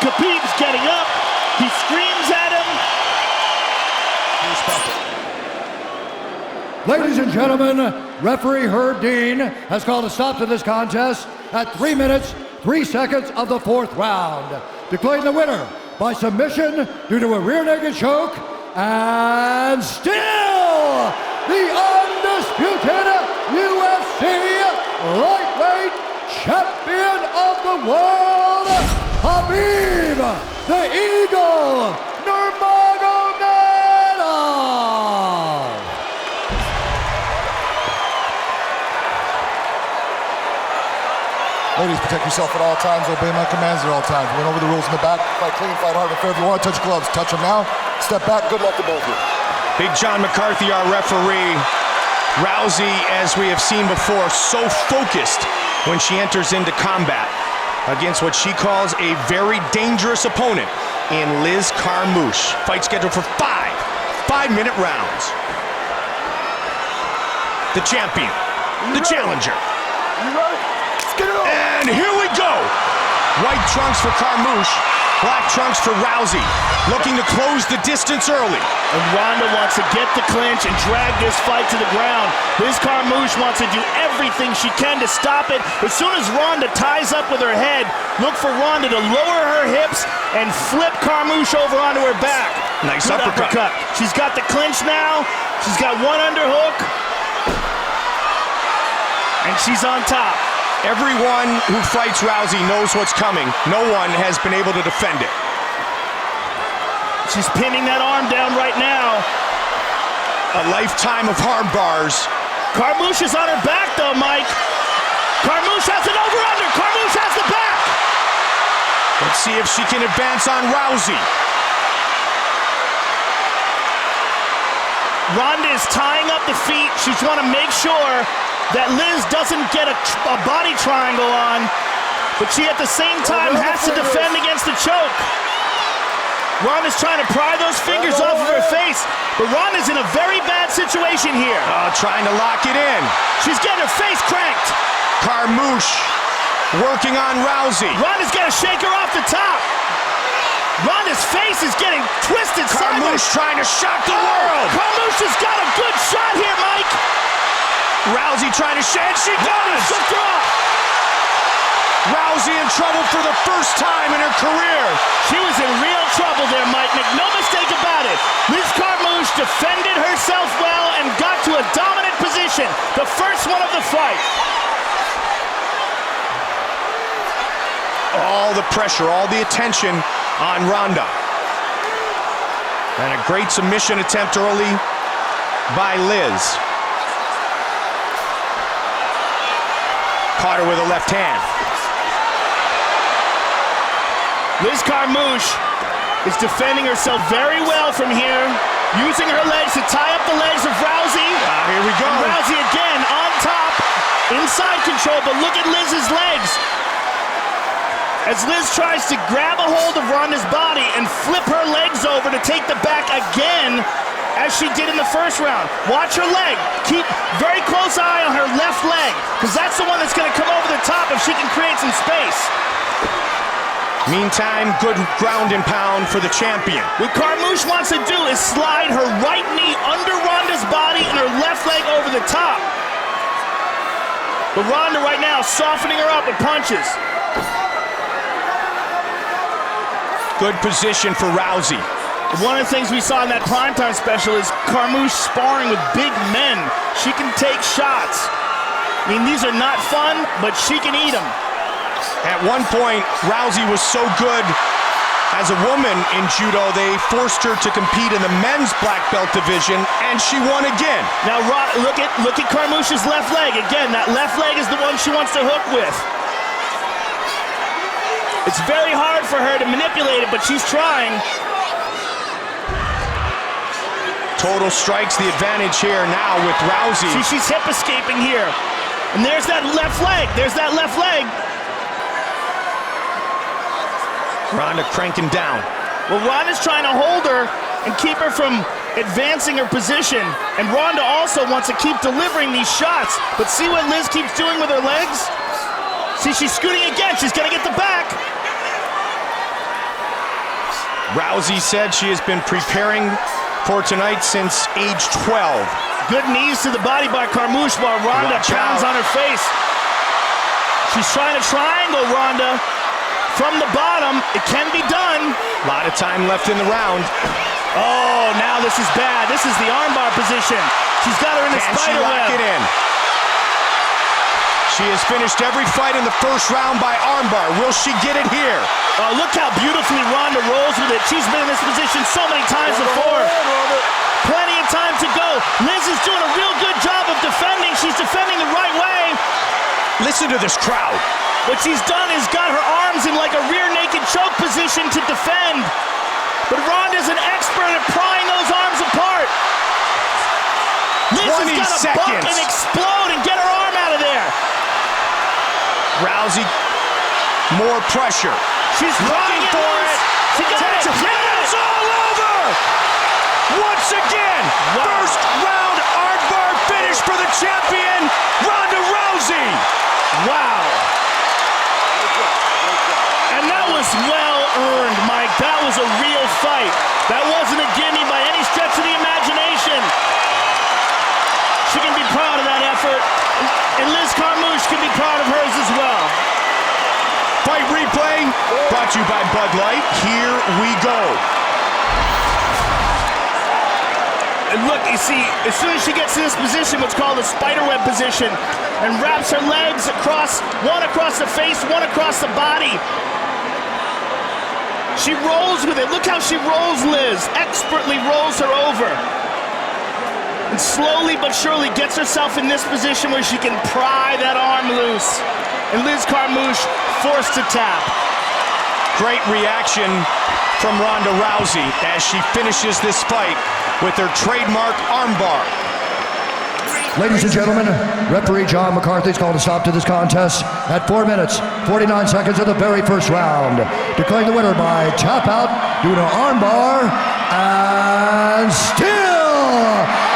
Khabib's getting up. He screams at him. Ladies and gentlemen, referee Herb Dean has called a stop to this contest at 3 minutes, 3 seconds of the 4th round, declaring the winner by submission due to a rear naked choke, and still the undisputed UFC lightweight champion of the world, Khabib the Eagle Nurmagomedov. Ladies, protect yourself at all times. Obey my commands at all times. Went over the rules in the back. Fight clean, fight hard, and fair. If you want to touch gloves, touch them now. Step back. Good luck to both of you. Big John McCarthy, our referee. Rousey, as we have seen before, so focused when she enters into combat against what she calls a very dangerous opponent in Liz Carmouche. Fight scheduled for 5-minute rounds. The champion, the challenger. And here we go. White trunks for Carmouche, black trunks for Rousey, looking to close the distance early. And Ronda wants to get the clinch and drag this fight to the ground. Liz Carmouche wants to do everything she can to stop it. As soon as Ronda ties up with her head, look for Ronda to lower her hips and flip Carmouche over onto her back. Nice Good uppercut. She's got the clinch now. She's got one underhook. And she's on top. Everyone who fights Rousey knows what's coming. No one has been able to defend it. She's pinning that arm down right now. A lifetime of arm bars. Carmouche is on her back though, Mike. Carmouche has an over-under. Carmouche has the back. Let's see if she can advance on Rousey. Ronda is tying up the feet. She's want to make sure that Liz doesn't get a body triangle on, but she at the same time has to defend against the choke. Ronda's trying to pry those fingers off of her face, but Ronda's in a very bad situation here. Trying to lock it in. She's getting her face cranked. Carmouche working on Rousey. Ronda's got to shake her off the top. Ronda's face is getting twisted sideways. Carmouche trying to shock the world. Carmouche has got a good shot here, Mike. Rousey trying to shake. She does. Shook her off. Rousey in trouble for the first time in her career. She was in real trouble there, Mike. Make no mistake about it. Liz Carmouche defended herself well and got to a dominant position. The first one of the fight. All the pressure, all the attention on Ronda. And a great submission attempt early by Liz. Caught her with a left hand. Liz Carmouche is defending herself very well from here, using her legs to tie up the legs of Rousey. Here we go. And Rousey again on top, inside control, but look at Liz's legs. As Liz tries to grab a hold of Ronda's body and flip her legs over to take the back again, as she did in the first round. Watch her leg. Keep very close eye on her left leg, because that's the one that's going to come over the top if she can create some space. Meantime, good ground and pound for the champion. What Carmouche wants to do is slide her right knee under Ronda's body and her left leg over the top. But Ronda right now softening her up with punches. Good position for Rousey. One of the things we saw in that primetime special is Carmouche sparring with big men. She can take shots. I mean, these are not fun, but she can eat them. At one point, Rousey was so good as a woman in judo, they forced her to compete in the men's black belt division, and she won again. Now, look at Carmouche's left leg. Again, that left leg is the one she wants to hook with. It's very hard for her to manipulate it, but she's trying. Total strikes the advantage here now with Rousey. See, she's hip escaping here. And there's that left leg. There's that left leg. Ronda cranking down. Well, Ronda's trying to hold her and keep her from advancing her position. And Ronda also wants to keep delivering these shots. But see what Liz keeps doing with her legs? See, she's scooting again. She's going to get the back. Rousey said she has been preparing for tonight since age 12. Good knees to the body by Carmouche while Ronda pounds on her face. She's trying to triangle Ronda from the bottom. It can be done. A lot of time left in the round. Oh, now this is bad. This is the armbar position. She's got her in the spider web. Can she lock it in? She has finished every fight in the first round by armbar. Will she get it here? Oh, look how beautifully Ronda rolls with it. She's been in this position so many times before. Plenty of time to go. Liz is doing a real good job of defending. She's defending the right way. Listen to this crowd. What she's done is got her arms in like a rear naked choke position to defend. But Ronda's an expert at prying those arms apart. Liz has got to buck and explode and get her arm out of there. Rousey, more pressure. She's looking for it. She got it. It's all over. Once again, first round armbar finish for the champion, Ronda Rousey. Wow. And that was well earned, Mike. That was a real fight. That wasn't a gimme by any stretch of the imagination. She can be proud of that effort, and Liz Carmouche can be proud of hers as well. Fight replay brought to you by Bud Light. Here we go. And look, you see, as soon as she gets to this position, what's called a spiderweb position, and wraps her legs across, one across the face, one across the body. She rolls with it. Look how she rolls, Liz. Expertly rolls her over. And slowly but surely gets herself in this position where she can pry that arm loose. And Liz Carmouche forced to tap. Great reaction from Ronda Rousey as she finishes this fight with her trademark armbar. Ladies and gentlemen, referee John McCarthy's called a stop to this contest at 4 minutes, 49 seconds of the very first round. Declaring the winner by tap out due to armbar, and still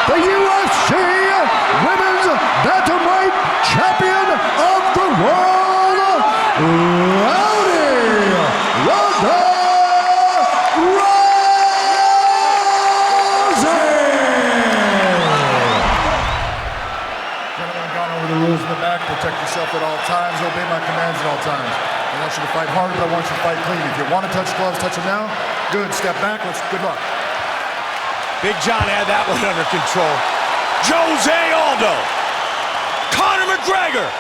the UFC Women's Bantamweight Champion of the World, Rousey. The rules in the back, protect yourself at all times, obey my commands at all times. I want you to fight hard, but I want you to fight clean. If you want to touch gloves, touch them now. Good, step back, good luck. Big John had that one under control. Jose Aldo, Conor McGregor.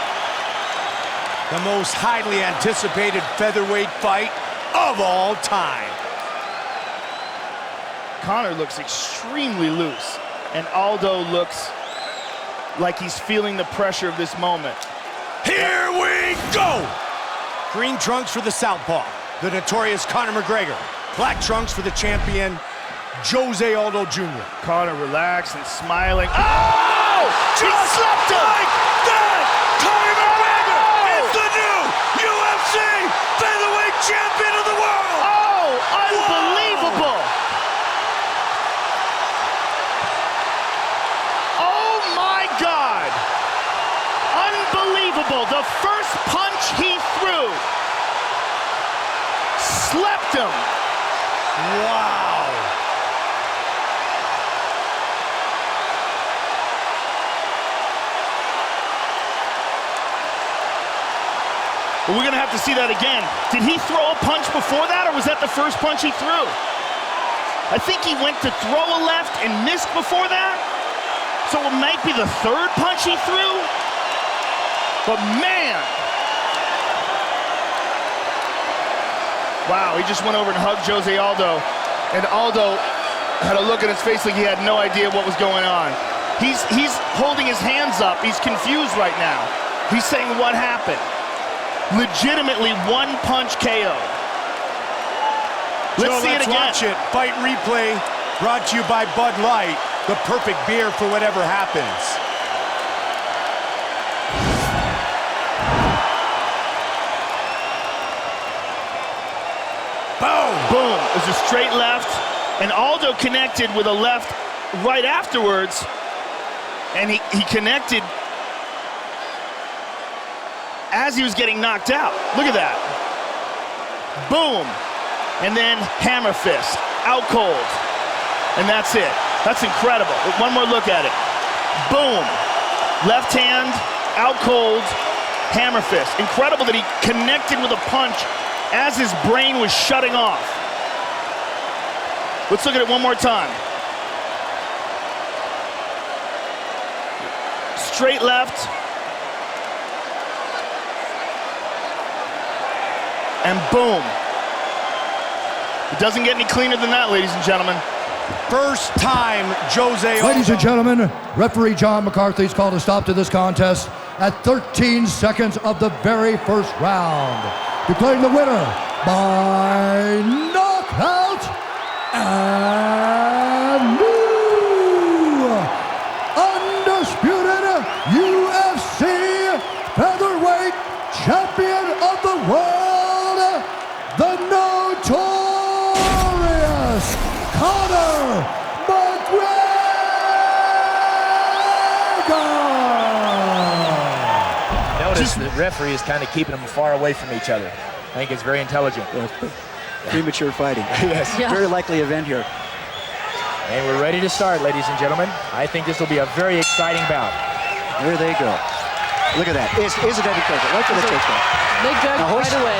The most highly anticipated featherweight fight of all time. Conor looks extremely loose, and Aldo looks like he's feeling the pressure of this moment. Here we go! Green trunks for the southpaw, the notorious Conor McGregor. Black trunks for the champion, Jose Aldo Jr. Conor relaxed and smiling. Oh! He slapped him! Like that! Conor McGregor is the new UFC featherweight champion of the world! Oh, unbelievable! Oh my God! Unbelievable! The first punch he threw slept him. Wow! Well, we're gonna have to see that again. Did he throw a punch before that, or was that the first punch he threw? I think he went to throw a left and missed before that. So it might be the third punch he threw. But man! Wow, he just went over and hugged Jose Aldo. And Aldo had a look on his face like he had no idea what was going on. He's holding his hands up. He's confused right now. He's saying, what happened? Legitimately one punch KO. Let's see it again. Watch it. Fight replay brought to you by Bud Light, the perfect beer for whatever happens. Boom! Boom. It was a straight left, and Aldo connected with a left right afterwards, and he connected as he was getting knocked out. Look at that. Boom. And then hammer fist, out cold. And that's it. That's incredible. One more look at it. Boom. Left hand, out cold, hammer fist. Incredible that he connected with a punch as his brain was shutting off. Let's look at it one more time. Straight left. And boom. It doesn't get any cleaner than that, ladies and gentlemen. First time Jose Aldo. Ladies and gentlemen, referee John McCarthy's called a stop to this contest at 13 seconds of the very first round. Declaring the winner by knockout and new undisputed UFC featherweight champion of the world, the notorious Conor McGregor! Notice the referee is kind of keeping them far away from each other. I think it's very intelligent. Premature fighting. Yes. Yeah. Very likely event here. And we're ready to start, ladies and gentlemen. I think this will be a very exciting bout. There they go. Look at that. Is it Eddie Coker? Right for the takedown. Big judge right away.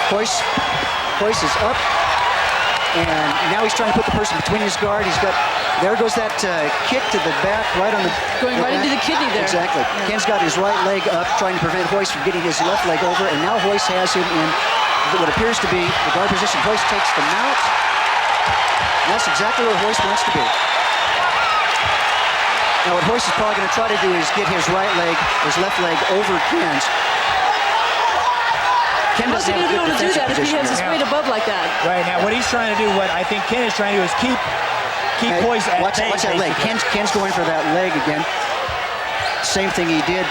Hoist is up. And now he's trying to put the person between his guard. There goes that kick to the back, right on the... Going right into the kidney there. Exactly. Yeah. Ken's got his right leg up, trying to prevent Hoist from getting his left leg over, and now Hoist has him in what appears to be the guard position. Hoist takes the mount. That's exactly where Hoist wants to be. Now what Hoist is probably going to try to do is get his left leg over Ken's. Ken How's he going to be able to do that if he has his weight above like that? Right, now what he's trying to do, what I think Ken is trying to do is keep keep poise at Watch that leg. Ken's going for that leg again. Same thing he did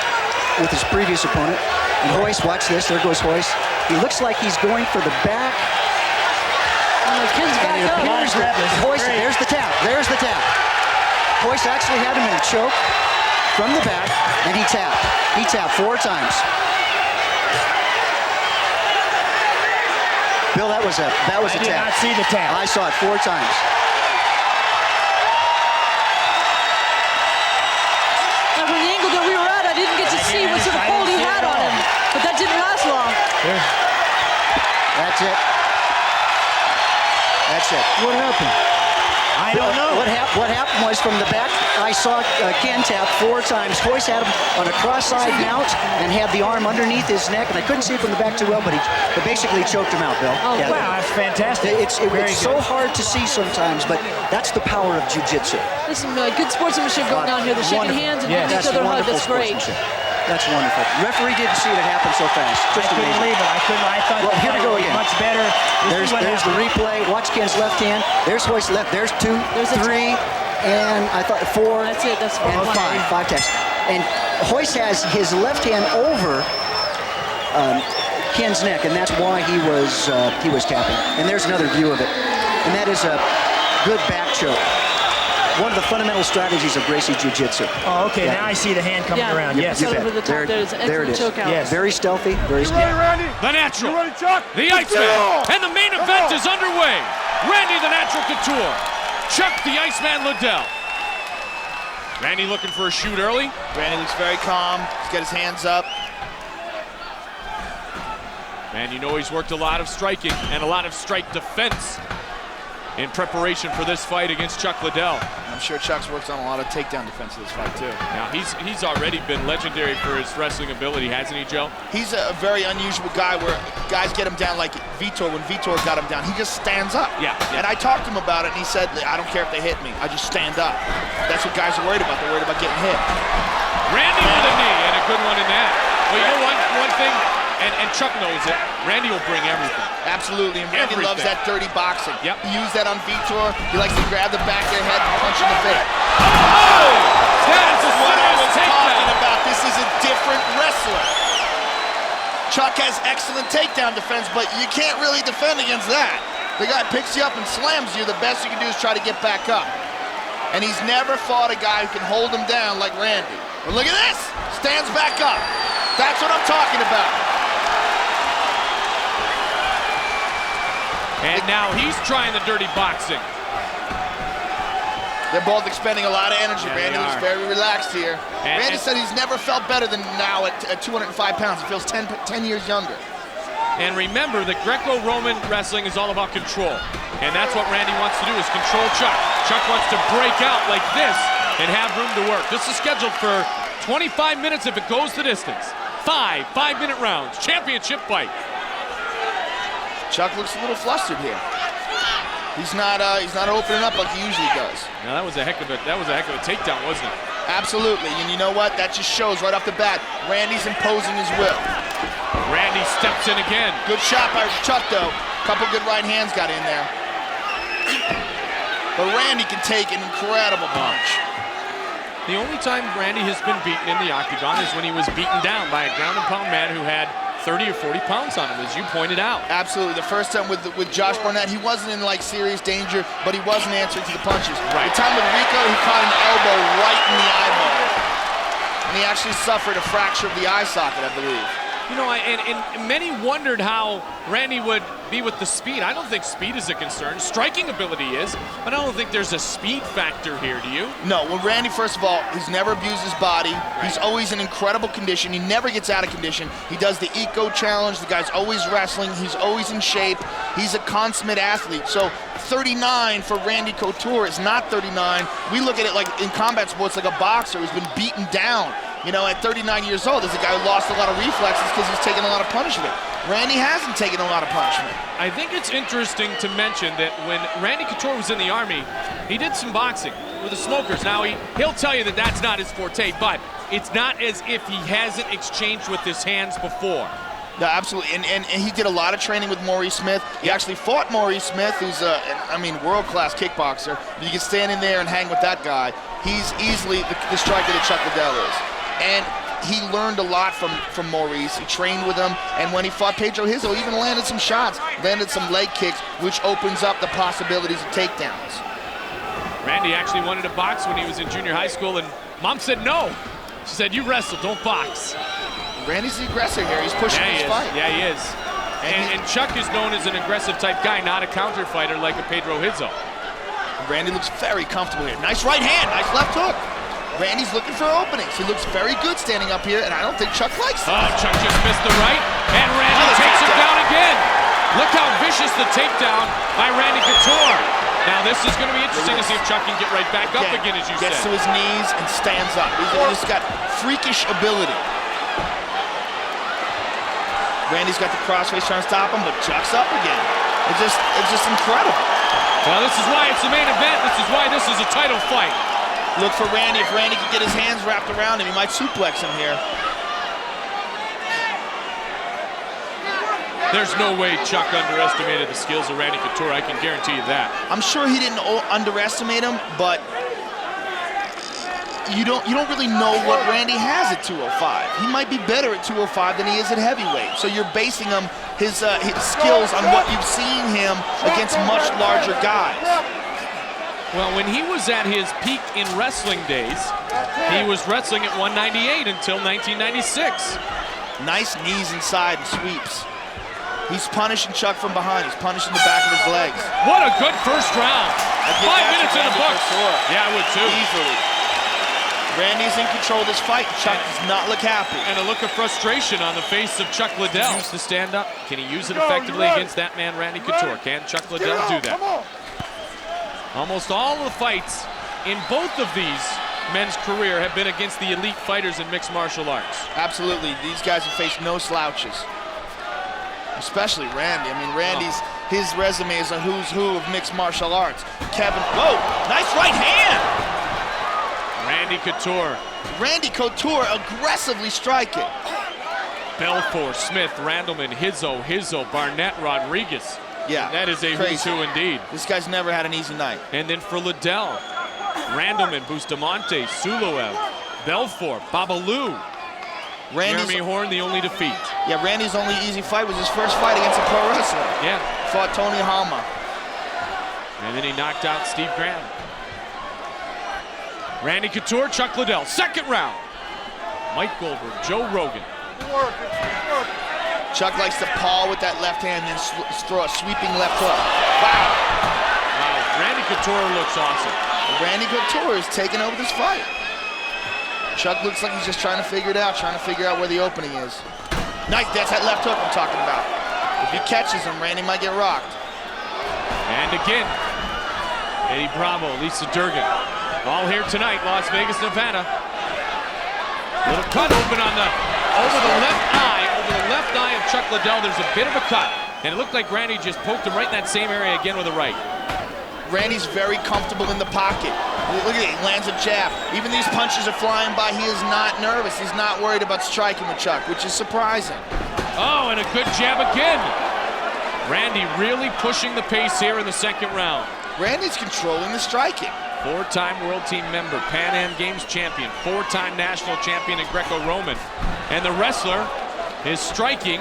with his previous opponent. And Royce, watch this. There goes Royce. He looks like he's going for the back. Ken's back up. Royce, there's the tap. There's the tap. Royce actually had him in a choke from the back, and he tapped. He tapped 4 times. Bill, that was a tap. I did not see the tap. I saw it 4 times. Now, from the angle that we were at, I didn't get to see what sort of hold he had on him, but that didn't last long. That's it. That's it. What happened? I don't know. What happened was from the back, I saw Ken tap 4 times. Royce had him on a cross-side mount and had the arm underneath his neck, and I couldn't see it from the back too well, but he basically choked him out, Bill. Oh, yeah. Wow, that's fantastic. It's so hard to see sometimes, but that's the power of jiu-jitsu. There's some good sportsmanship going on here. They're shaking hands and giving each other a hug. That's great. That's wonderful. Referee didn't see it happen so fast. Just I couldn't amazing. believe it. I thought Well, here we go again. much better. There's the replay. Watch Ken's left hand. There's Royce's left. There's 2, 3, and I thought 4. That's it. That's and 5. 5 taps. And Royce has his left hand over Ken's neck, and that's why he was tapping. And there's another view of it. And that is a good back choke. One of the fundamental strategies of Gracie Jiu-Jitsu. Oh, okay. Now I see the hand coming around. Yes. You bet. Over the top There it is. choke out. Yes. Very stealthy. Very stealthy. The Natural, the Iceman, and the main event is underway. Randy the Natural Couture, Chuck the Iceman Liddell. Randy looking for a shoot early. Randy looks very calm. He's got his hands up. And you know he's worked a lot of striking and a lot of strike defense in preparation for this fight against Chuck Liddell. I'm sure Chuck's worked on a lot of takedown defense in this fight too. Now he's already been legendary for his wrestling ability, hasn't he, Joe? He's a very unusual guy where guys get him down like Vitor. When Vitor got him down, he just stands up. Yeah. And I talked to him about it, and he said, I don't care if they hit me. I just stand up. That's what guys are worried about. They're worried about getting hit. Randy with a knee, and a good one in that. Well, you know one thing, and Chuck knows it, Randy will bring everything. Absolutely, and Randy loves that dirty boxing. Yep. He used that on Vitor. He likes to grab the back of the head and punch in the face. Oh! That's what I was talking about. This is a different wrestler. Chuck has excellent takedown defense, but you can't really defend against that. The guy picks you up and slams you. The best you can do is try to get back up. And he's never fought a guy who can hold him down like Randy. But look at this. Stands back up. That's what I'm talking about. And now he's trying the dirty boxing. They're both expending a lot of energy. Yeah, Randy looks very relaxed here. Randy said he's never felt better than now at 205 pounds. He feels 10 years younger. And remember that Greco-Roman wrestling is all about control. And that's what Randy wants to do, is control Chuck. Chuck wants to break out like this and have room to work. This is scheduled for 25 minutes if it goes the distance. 5 5-minute rounds, championship fight. Chuck looks a little flustered here. He's not opening up like he usually does. Now that was a heck of a takedown, wasn't it? Absolutely, and you know what? That just shows right off the bat, Randy's imposing his will. Randy steps in again. Good shot by Chuck, though. Couple good right hands got in there. But Randy can take an incredible punch. The only time Randy has been beaten in the octagon is when he was beaten down by a ground and pound man who had 30 or 40 pounds on him, as you pointed out. Absolutely. The first time with Josh Barnett, he wasn't in like serious danger, but he wasn't answering to the punches. Right. The time with Rico, he caught an elbow right in the eyeball. And he actually suffered a fracture of the eye socket, I believe. You know, and many wondered how Randy would be with the speed. I don't think speed is a concern. Striking ability is, but I don't think there's a speed factor here, do you? No, well, Randy, first of all, he's never abused his body. Right. He's always in incredible condition. He never gets out of condition. He does the Eco Challenge. The guy's always wrestling. He's always in shape. He's a consummate athlete. So 39 for Randy Couture is not 39. We look at it like in combat sports like a boxer who's been beaten down. You know, at 39 years old, there's a guy who lost a lot of reflexes because he's taken a lot of punishment. Randy hasn't taken a lot of punishment. I think it's interesting to mention that when Randy Couture was in the Army, he did some boxing with the Smokers. Now, he'll tell you that that's not his forte, but it's not as if he hasn't exchanged with his hands before. Yeah, absolutely, and he did a lot of training with Maurice Smith. He actually fought Maurice Smith, who's world-class kickboxer. You can stand in there and hang with that guy. He's easily the striker that Chuck Liddell is. And he learned a lot from Maurice. He trained with him, and when he fought Pedro Hizzo, he even landed some shots, landed some leg kicks, which opens up the possibilities of takedowns. Randy actually wanted to box when he was in junior high school, and Mom said no. She said, you wrestle, don't box. Randy's the aggressor here. He's pushing his fight. Yeah, he is. And Chuck is known as an aggressive type guy, not a counter fighter like a Pedro Hizzo. Randy looks very comfortable here. Nice right hand, nice left hook. Randy's looking for openings. He looks very good standing up here, and I don't think Chuck likes it. Oh, Chuck just missed the right, and Randy takes him down again. Look how vicious the takedown by Randy Couture. Now this is going to be interesting to see if Chuck can get right back up again, as you said. Gets to his knees and stands up. He's got freakish ability. Randy's got the crossface trying to stop him, but Chuck's up again. It's just incredible. Well, this is why it's the main event. This is why this is a title fight. Look for Randy. If Randy can get his hands wrapped around him, he might suplex him here. There's no way Chuck underestimated the skills of Randy Couture. I can guarantee you that. I'm sure he didn't underestimate him, but you don't really know what Randy has at 205. He might be better at 205 than he is at heavyweight. So you're basing his skills on what you've seen him against much larger guys. Well, when he was at his peak in wrestling days, he was wrestling at 198 until 1996. Nice knees inside and sweeps. He's punishing Chuck from behind. He's punishing the back of his legs. What a good first round. 5 minutes in the books. Yeah, I would too. Easily. Randy's in control of this fight. Chuck does not look happy. And a look of frustration on the face of Chuck Liddell. Use the stand-up. Can he use it effectively against that man, Randy Couture? Can Chuck Liddell do that? Almost all of the fights in both of these men's career have been against the elite fighters in mixed martial arts. Absolutely. These guys have faced no slouches. Especially Randy. I mean, his resume is a who's who of mixed martial arts. Kevin, whoa, nice right hand! Randy Couture. Randy Couture aggressively striking. Belfort, Smith, Randleman, Hizzo, Barnett, Rodriguez. Yeah, that is a who's who indeed. This guy's never had an easy night. And then for Liddell, Randleman, Bustamante, Suloev, Belfort, Babalu. Jeremy Horn, the only defeat. Yeah, Randy's only easy fight was his first fight against a pro wrestler. Yeah. Fought Tony Halma. And then he knocked out Steve Graham. Randy Couture, Chuck Liddell, second round. Mike Goldberg, Joe Rogan. Chuck likes to paw with that left hand and then throw a sweeping left hook. Wow. Wow, Randy Couture looks awesome. Randy Couture is taking over this fight. Chuck looks like he's just trying to figure it out, trying to figure out where the opening is. Nice, that's that left hook I'm talking about. If he catches him, Randy might get rocked. And again, Eddie Bravo, Lisa Durgan. All here tonight, Las Vegas, Nevada. Little cut open on over the left eye of Chuck Liddell. There's a bit of a cut. And it looked like Randy just poked him right in that same area again with a right. Randy's very comfortable in the pocket. Look at it, he lands a jab. Even these punches are flying by, he is not nervous. He's not worried about striking with Chuck, which is surprising. Oh, and a good jab again. Randy really pushing the pace here in the second round. Randy's controlling the striking. 4-time World Team member, Pan Am Games champion, 4-time national champion in Greco-Roman. And the wrestler is striking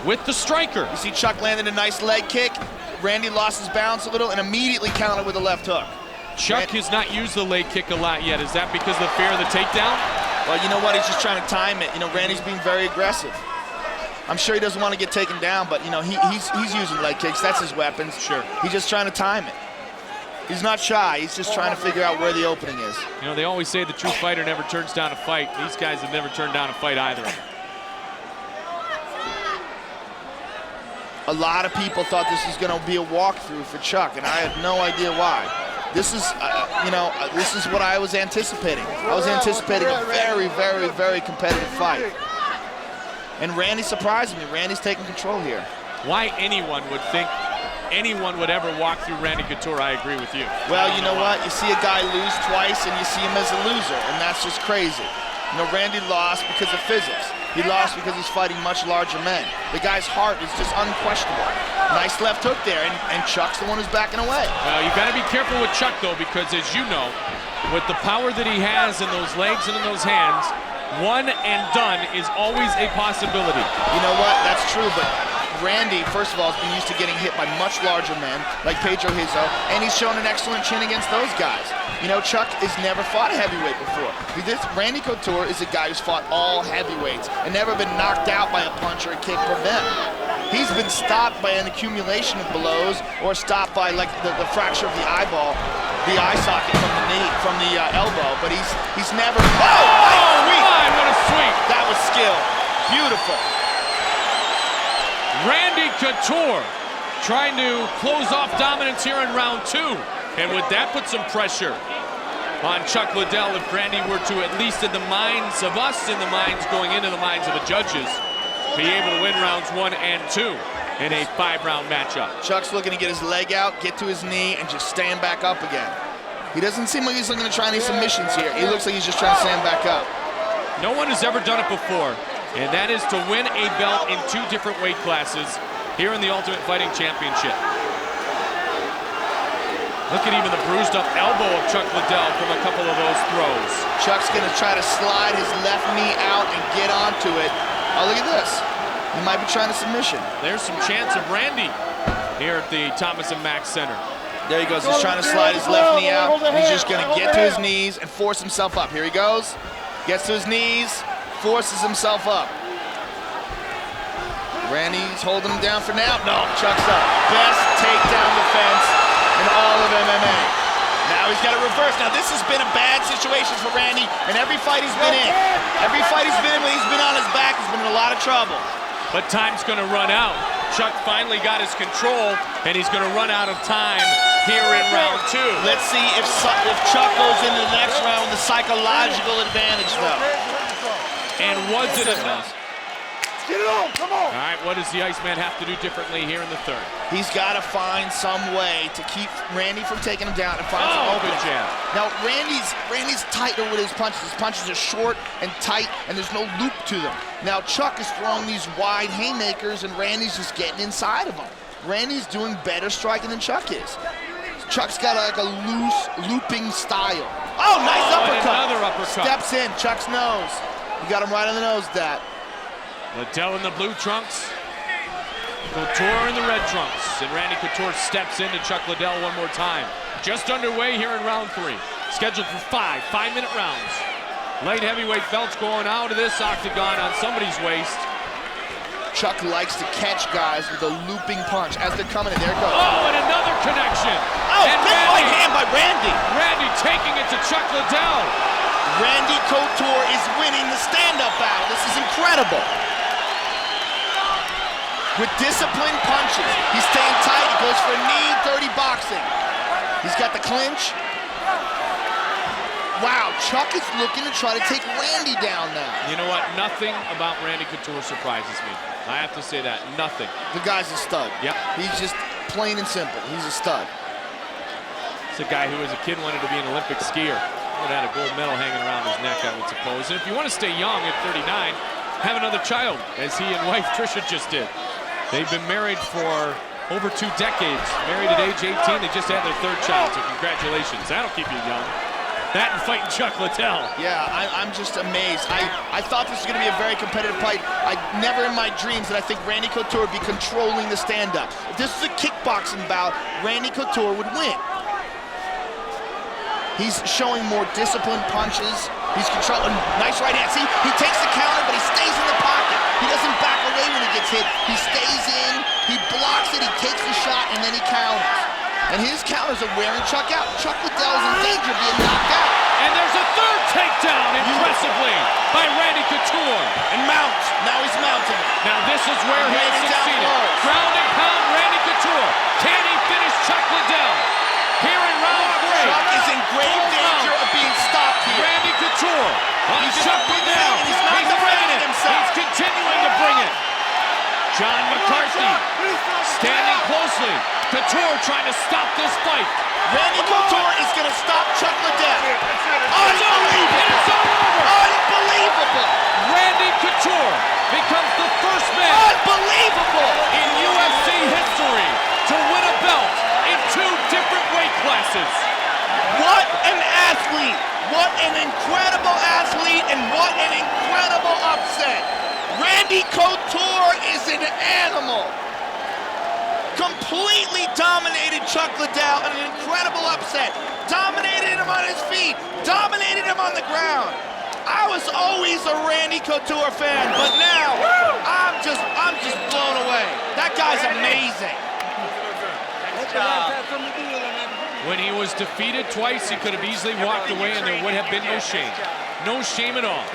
with the striker. You see Chuck landed a nice leg kick. Randy lost his balance a little and immediately countered with a left hook. Chuck has not used the leg kick a lot yet. Is that because of the fear of the takedown? Well, you know what? He's just trying to time it. You know, Randy's being very aggressive. I'm sure he doesn't want to get taken down, but, you know, he's using leg kicks. That's his weapon. Sure. He's just trying to time it. He's not shy. He's just trying to figure out where the opening is. You know, they always say the true fighter never turns down a fight. These guys have never turned down a fight either. A lot of people thought this was going to be a walkthrough for Chuck, and I have no idea why. This is, this is what I was anticipating. I was anticipating a very, very, very competitive fight. And Randy surprised me. Randy's taking control here. Why anyone would think anyone would ever walk through Randy Couture, I agree with you. Well, you know what? You see a guy lose twice, and you see him as a loser, and that's just crazy. You know, Randy lost because of physics. He lost because he's fighting much larger men. The guy's heart is just unquestionable. Nice left hook there, and Chuck's the one who's backing away. Well, you got to be careful with Chuck, though, because as you know, with the power that he has in those legs and in those hands, one and done is always a possibility. You know what? That's true, but Randy, first of all, has been used to getting hit by much larger men, like Pedro Hizzo, and he's shown an excellent chin against those guys. You know, Chuck has never fought a heavyweight before. Randy Couture is a guy who's fought all heavyweights and never been knocked out by a punch or a kick per them. He's been stopped by an accumulation of blows or stopped by like the fracture of the eyeball, the eye socket from the knee, from the elbow, but he's never. Oh, my, what a sweep. That was skill. Beautiful. Randy Couture trying to close off dominance here in round 2. And would that put some pressure on Chuck Liddell if Randy were to, at least in the minds of us, in the minds going into the minds of the judges, be able to win rounds 1 and 2 in a 5-round matchup? Chuck's looking to get his leg out, get to his knee, and just stand back up again. He doesn't seem like he's looking to try any submissions here. He looks like he's just trying to stand back up. No one has ever done it before, and that is to win a belt in 2 different weight classes here in the Ultimate Fighting Championship. Look at even the bruised up elbow of Chuck Liddell from a couple of those throws. Chuck's gonna try to slide his left knee out and get onto it. Oh, look at this. He might be trying a submission. There's some chance of Randy here at the Thomas & Mack Center. There he goes, he's trying to slide his left knee out. And he's just gonna get to his knees and force himself up. Here he goes, gets to his knees, forces himself up. Randy's holding him down for now. No, Chuck's up. Best takedown defense in all of MMA. Now he's got it reversed. Now this has been a bad situation for Randy, and every fight he's been in. Every fight he's been in when he's been on his back, he's been in a lot of trouble. But time's gonna run out. Chuck finally got his control, and he's gonna run out of time here in round 2. Let's see if Chuck goes into the next round with a psychological advantage, though. And was it enough? Get it on, come on! All right, what does the Iceman have to do differently here in the 3rd? He's got to find some way to keep Randy from taking him down and find some opening. Good jab. Now, Randy's tighter with his punches. His punches are short and tight, and there's no loop to them. Now, Chuck is throwing these wide haymakers, and Randy's just getting inside of them. Randy's doing better striking than Chuck is. Chuck's got like a loose, looping style. Oh, nice uppercut. Another uppercut. Steps in, Chuck's nose. He got him right on the nose with that. Liddell in the blue trunks, Couture in the red trunks, and Randy Couture steps into Chuck Liddell one more time. Just underway here in round 3, scheduled for 5 5-minute rounds. Light heavyweight belts going out of this octagon on somebody's waist. Chuck likes to catch guys with a looping punch as they're coming in. There it goes. Oh, and another connection. Oh, and big right hand by Randy. Randy taking it to Chuck Liddell. Randy Couture is winning the stand-up battle. This is incredible. With disciplined punches. He's staying tight. He goes for a knee, dirty boxing. He's got the clinch. Wow, Chuck is looking to try to take Randy down now. You know what? Nothing about Randy Couture surprises me. I have to say that. Nothing. The guy's a stud. Yep. He's just plain and simple. He's a stud. It's a guy who as a kid wanted to be an Olympic skier. Would have had a gold medal hanging around his neck, I would suppose. And if you want to stay young at 39, have another child, as he and wife Trisha just did. They've been married for over 2 decades. Married at age 18, they just had their 3rd child, so congratulations. That'll keep you young. That and fighting Chuck Liddell. Yeah, I'm just amazed. I thought this was going to be a very competitive fight. I never in my dreams that I think Randy Couture would be controlling the stand-up. If this was a kickboxing bout, Randy Couture would win. He's showing more disciplined punches. He's controlling. Nice right hand. See, he takes the counter, but he stays in the pocket. He doesn't back away when he gets hit. He stays in, he blocks it, he takes the shot, and then he counters. And his counters are wearing Chuck out. Chuck Liddell's in danger of being knocked out. And there's a 3rd takedown, impressively, by Randy Couture. And mounts. Now he's mounting. Now this is where he has succeeded. Ground and pound, Randy Couture. Can he finish Chuck Liddell? Here in round 3. Chuck is in grave danger of being stopped here. Randy Couture on Chuck Liddell. He's not defending himself. He's continuing to bring it. John McCarthy standing closely. Couture trying to stop this fight. Randy Couture is going to stop Chuck Liddell. Unbelievable. It's all over. Unbelievable. Randy Couture is an animal. Completely dominated Chuck Liddell in an incredible upset. Dominated him on his feet. Dominated him on the ground. I was always a Randy Couture fan, but now I'm just blown away. That guy's amazing. When he was defeated twice, he could have easily walked away and there would have been no shame. No shame at all.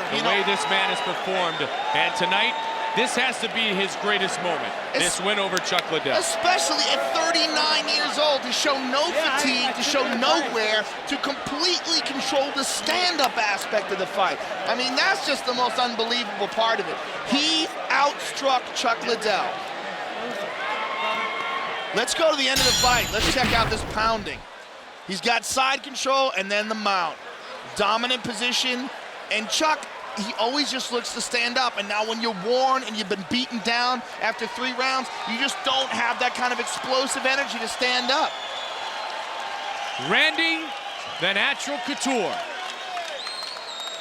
The way this man has performed. And tonight, this has to be his greatest moment. This win over Chuck Liddell. Especially at 39 years old, to show no fatigue, to show no wear, to completely control the stand-up aspect of the fight. I mean, that's just the most unbelievable part of it. He outstruck Chuck Liddell. Let's go to the end of the fight. Let's check out this pounding. He's got side control and then the mount. Dominant position, and Chuck, he always just looks to stand up, and now when you're worn and you've been beaten down after 3 rounds, you just don't have that kind of explosive energy to stand up. Randy, the natural Couture.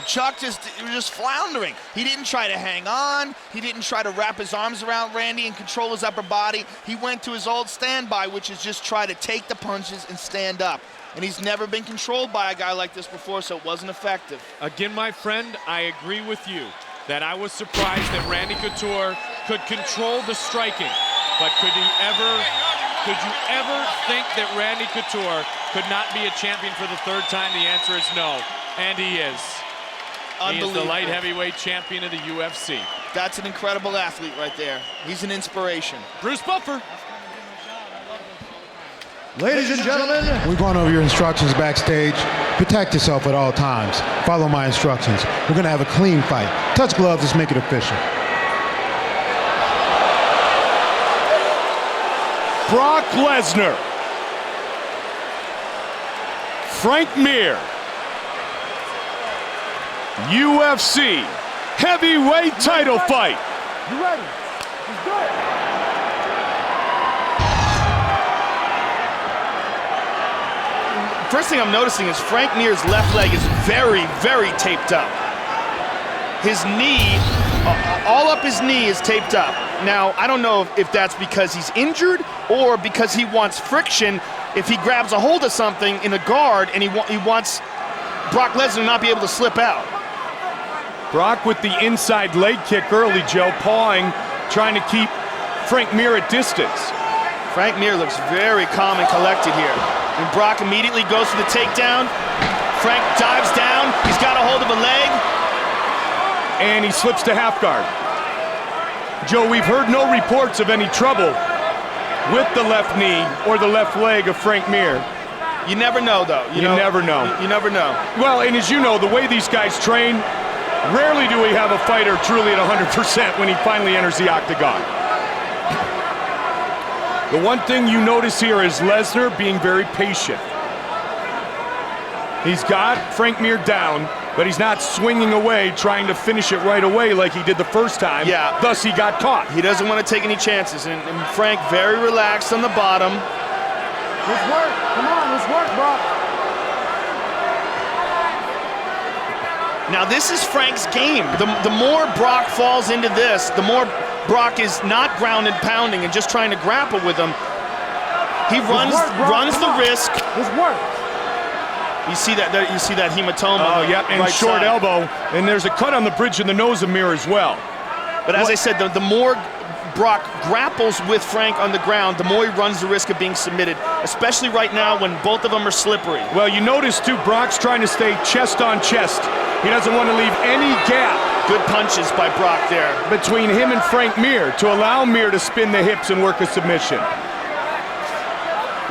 Chuck was just floundering. He didn't try to hang on. He didn't try to wrap his arms around Randy and control his upper body. He went to his old standby, which is just try to take the punches and stand up. And he's never been controlled by a guy like this before, so it wasn't effective. Again, my friend, I agree with you that I was surprised that Randy Couture could control the striking. But could you ever think that Randy Couture could not be a champion for the 3rd time? The answer is no, and he is. He is the light heavyweight champion of the UFC. That's an incredible athlete right there. He's an inspiration. Bruce Buffer. Ladies and gentlemen, we're going over your instructions backstage. Protect yourself at all times. Follow my instructions. We're going to have a clean fight. Touch gloves, let's make it official. Brock Lesnar. Frank Mir. UFC heavyweight title fight. You ready? Let's go. First thing I'm noticing is Frank Mir's left leg is very, very taped up. His knee, all up his knee is taped up. Now, I don't know if that's because he's injured or because he wants friction if he grabs a hold of something in a guard and he wants Brock Lesnar to not be able to slip out. Brock with the inside leg kick early, Joe, pawing, trying to keep Frank Mir at distance. Frank Mir looks very calm and collected here. And Brock immediately goes for the takedown. Frank dives down. He's got a hold of a leg. And he slips to half guard. Joe, we've heard no reports of any trouble with the left knee or the left leg of Frank Mir. You never know, though. You never know. You never know. Well, and as you know, the way these guys train, rarely do we have a fighter truly at 100% when he finally enters the octagon. The one thing you notice here is Lesnar being very patient. He's got Frank Mir down, but he's not swinging away, trying to finish it right away like he did the first time. Yeah. Thus, he got caught. He doesn't want to take any chances, and Frank very relaxed on the bottom. Let's work. Come on, let's work, Brock. Now, this is Frank's game. The more Brock falls into this, the more Brock is not ground and pounding and just trying to grapple with him. He runs the risk. Let's work. You see that hematoma. Oh, yeah, and right short side. elbow. And there's a cut on the bridge of the nose of Mir as well. But as I said, the more Brock grapples with Frank on the ground, the more he runs the risk of being submitted, especially right now when both of them are slippery. Well, you notice, too, Brock's trying to stay chest on chest. He doesn't want to leave any gap. Good punches by Brock there. Between him and Frank Mir to allow Mir to spin the hips and work a submission.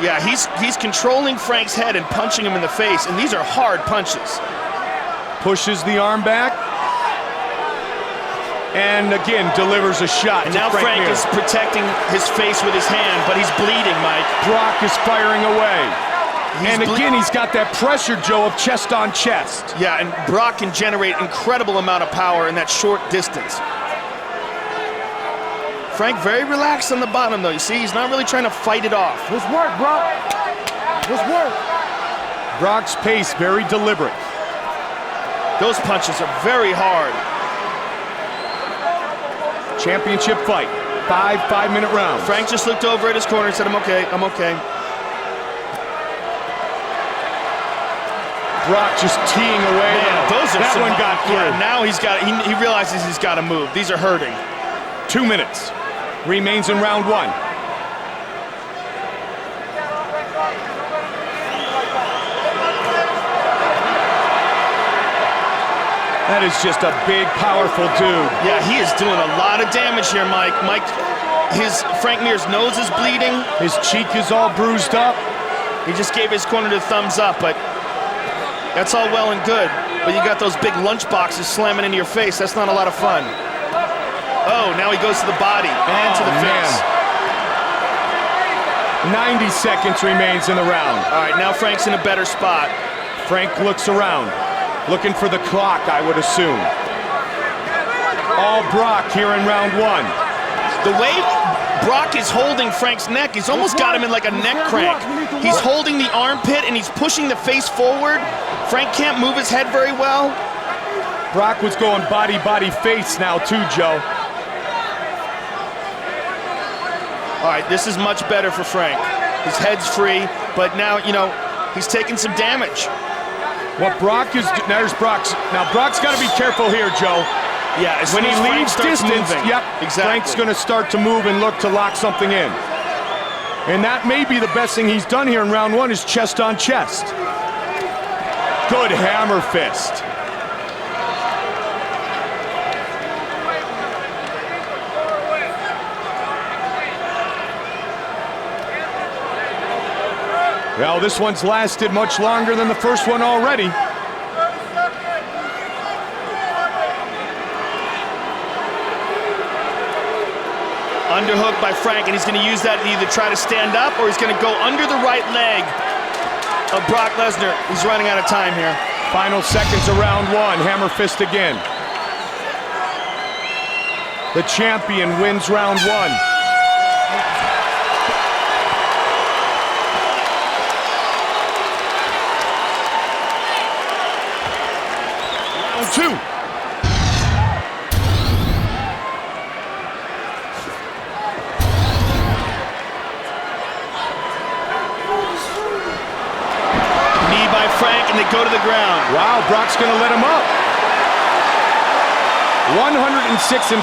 Yeah, he's controlling Frank's head and punching him in the face, and these are hard punches. Pushes the arm back. And again, delivers a shot. And now Frank is protecting his face with his hand, but he's bleeding, Mike. Brock is firing away. And again, he's got that pressure, Joe, of chest on chest. Yeah, and Brock can generate incredible amount of power in that short distance. Frank very relaxed on the bottom, though. You see, he's not really trying to fight it off. Let's work, Brock. Let's work. Brock's pace very deliberate. Those punches are very hard. Championship fight. 5-minute rounds. Frank just looked over at his corner and said, I'm okay, I'm okay. Brock just teeing away. Man, that one got through. Yeah, now he realizes he's got to move. These are hurting. 2 minutes remains in round 1. That is just a big, powerful dude. Yeah, he is doing a lot of damage here, Mike. Frank Mir's nose is bleeding. His cheek is all bruised up. He just gave his corner the thumbs up, but that's all well and good. But you got those big lunch boxes slamming into your face. That's not a lot of fun. Oh, now he goes to the body and to the face. 90 seconds remains in the round. All right, now Frank's in a better spot. Frank looks around, looking for the clock, I would assume. All Brock here in round 1. The way Brock is holding Frank's neck, he's almost got him in like a neck crank. He's holding the armpit and he's pushing the face forward. Frank can't move his head very well. Brock was going body, face now too, Joe. All right, this is much better for Frank. His head's free, but now, he's taking some damage. What Brock is, there's Brock's. Now Brock's got to be careful here, Joe. Yeah, when he leaves distance, exactly. Frank's going to start to move and look to lock something in. And that may be the best thing he's done here in round 1 is chest on chest. Good hammer fist. Well, this one's lasted much longer than the first one already. Underhook by Frank, and he's going to use that to either try to stand up or he's going to go under the right leg of Brock Lesnar. He's running out of time here. Final seconds of round 1. Hammer fist again. The champion wins round 1. Round 2. And they go to the ground. Wow, Brock's gonna let him up. 106-5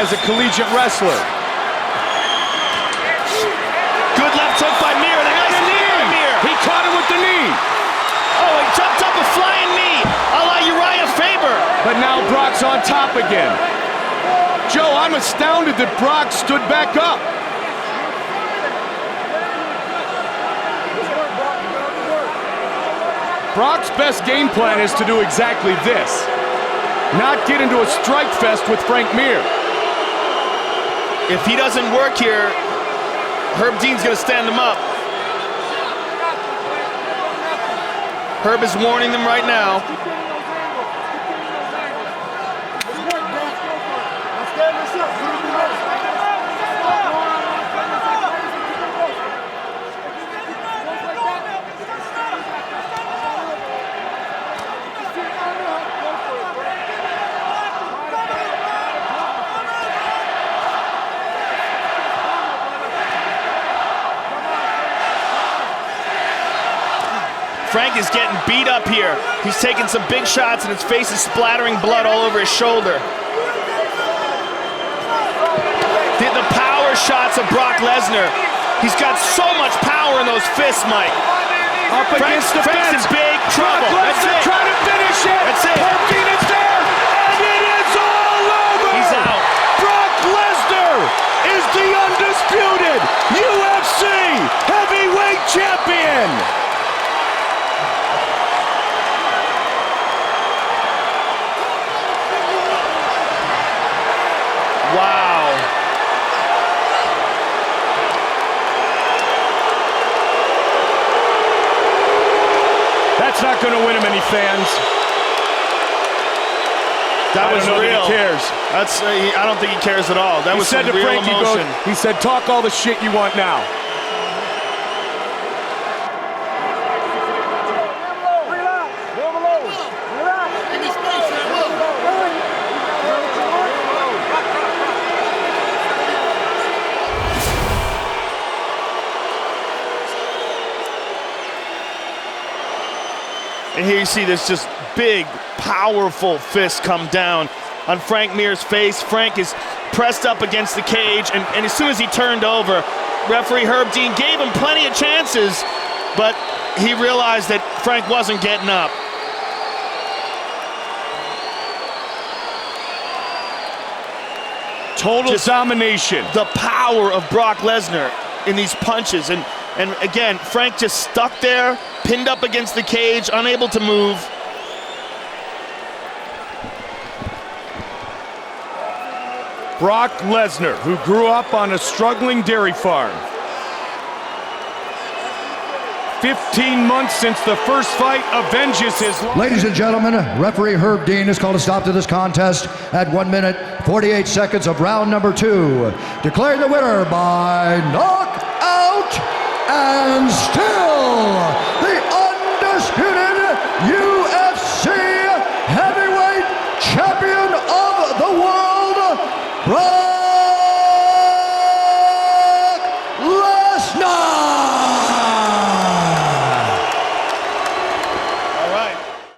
as a collegiate wrestler. Good left hook by Mir. The nice knee by Mir. He caught him with the knee. Oh, he jumped up a flying knee, a la Uriah Faber. But now Brock's on top again. Joe, I'm astounded that Brock stood back up. Brock's best game plan is to do exactly this. Not get into a strike fest with Frank Mir. If he doesn't work here, Herb Dean's gonna stand him up. Herb is warning them right now. Frank is getting beat up here. He's taking some big shots and his face is splattering blood all over his shoulder. The power shots of Brock Lesnar. He's got so much power in those fists, Mike. Up against the fence. Frank's in big trouble. Brock Lesnar trying to finish it. That's it. Herb Dean is there, and it is all over. He's out. Brock Lesnar is the undisputed UFC heavyweight champion. Wow. That's not going to win him any fans. That was real. He cares. I don't think he cares at all. That was some real emotion. He said, talk all the shit you want now. here you see this just big, powerful fist come down on Frank Mir's face. Frank is pressed up against the cage, and as soon as he turned over, referee Herb Dean gave him plenty of chances, but he realized that Frank wasn't getting up. Total domination. The power of Brock Lesnar in these punches, and again, Frank just stuck there, pinned up against the cage, unable to move. Brock Lesnar, who grew up on a struggling dairy farm. 15 months since the first fight avenges his life. Ladies and gentlemen, referee Herb Dean has called a stop to this contest at 1 minute, 48 seconds of round number 2. Declaring the winner by knockout and still the undisputed UFC heavyweight champion of the world, Brock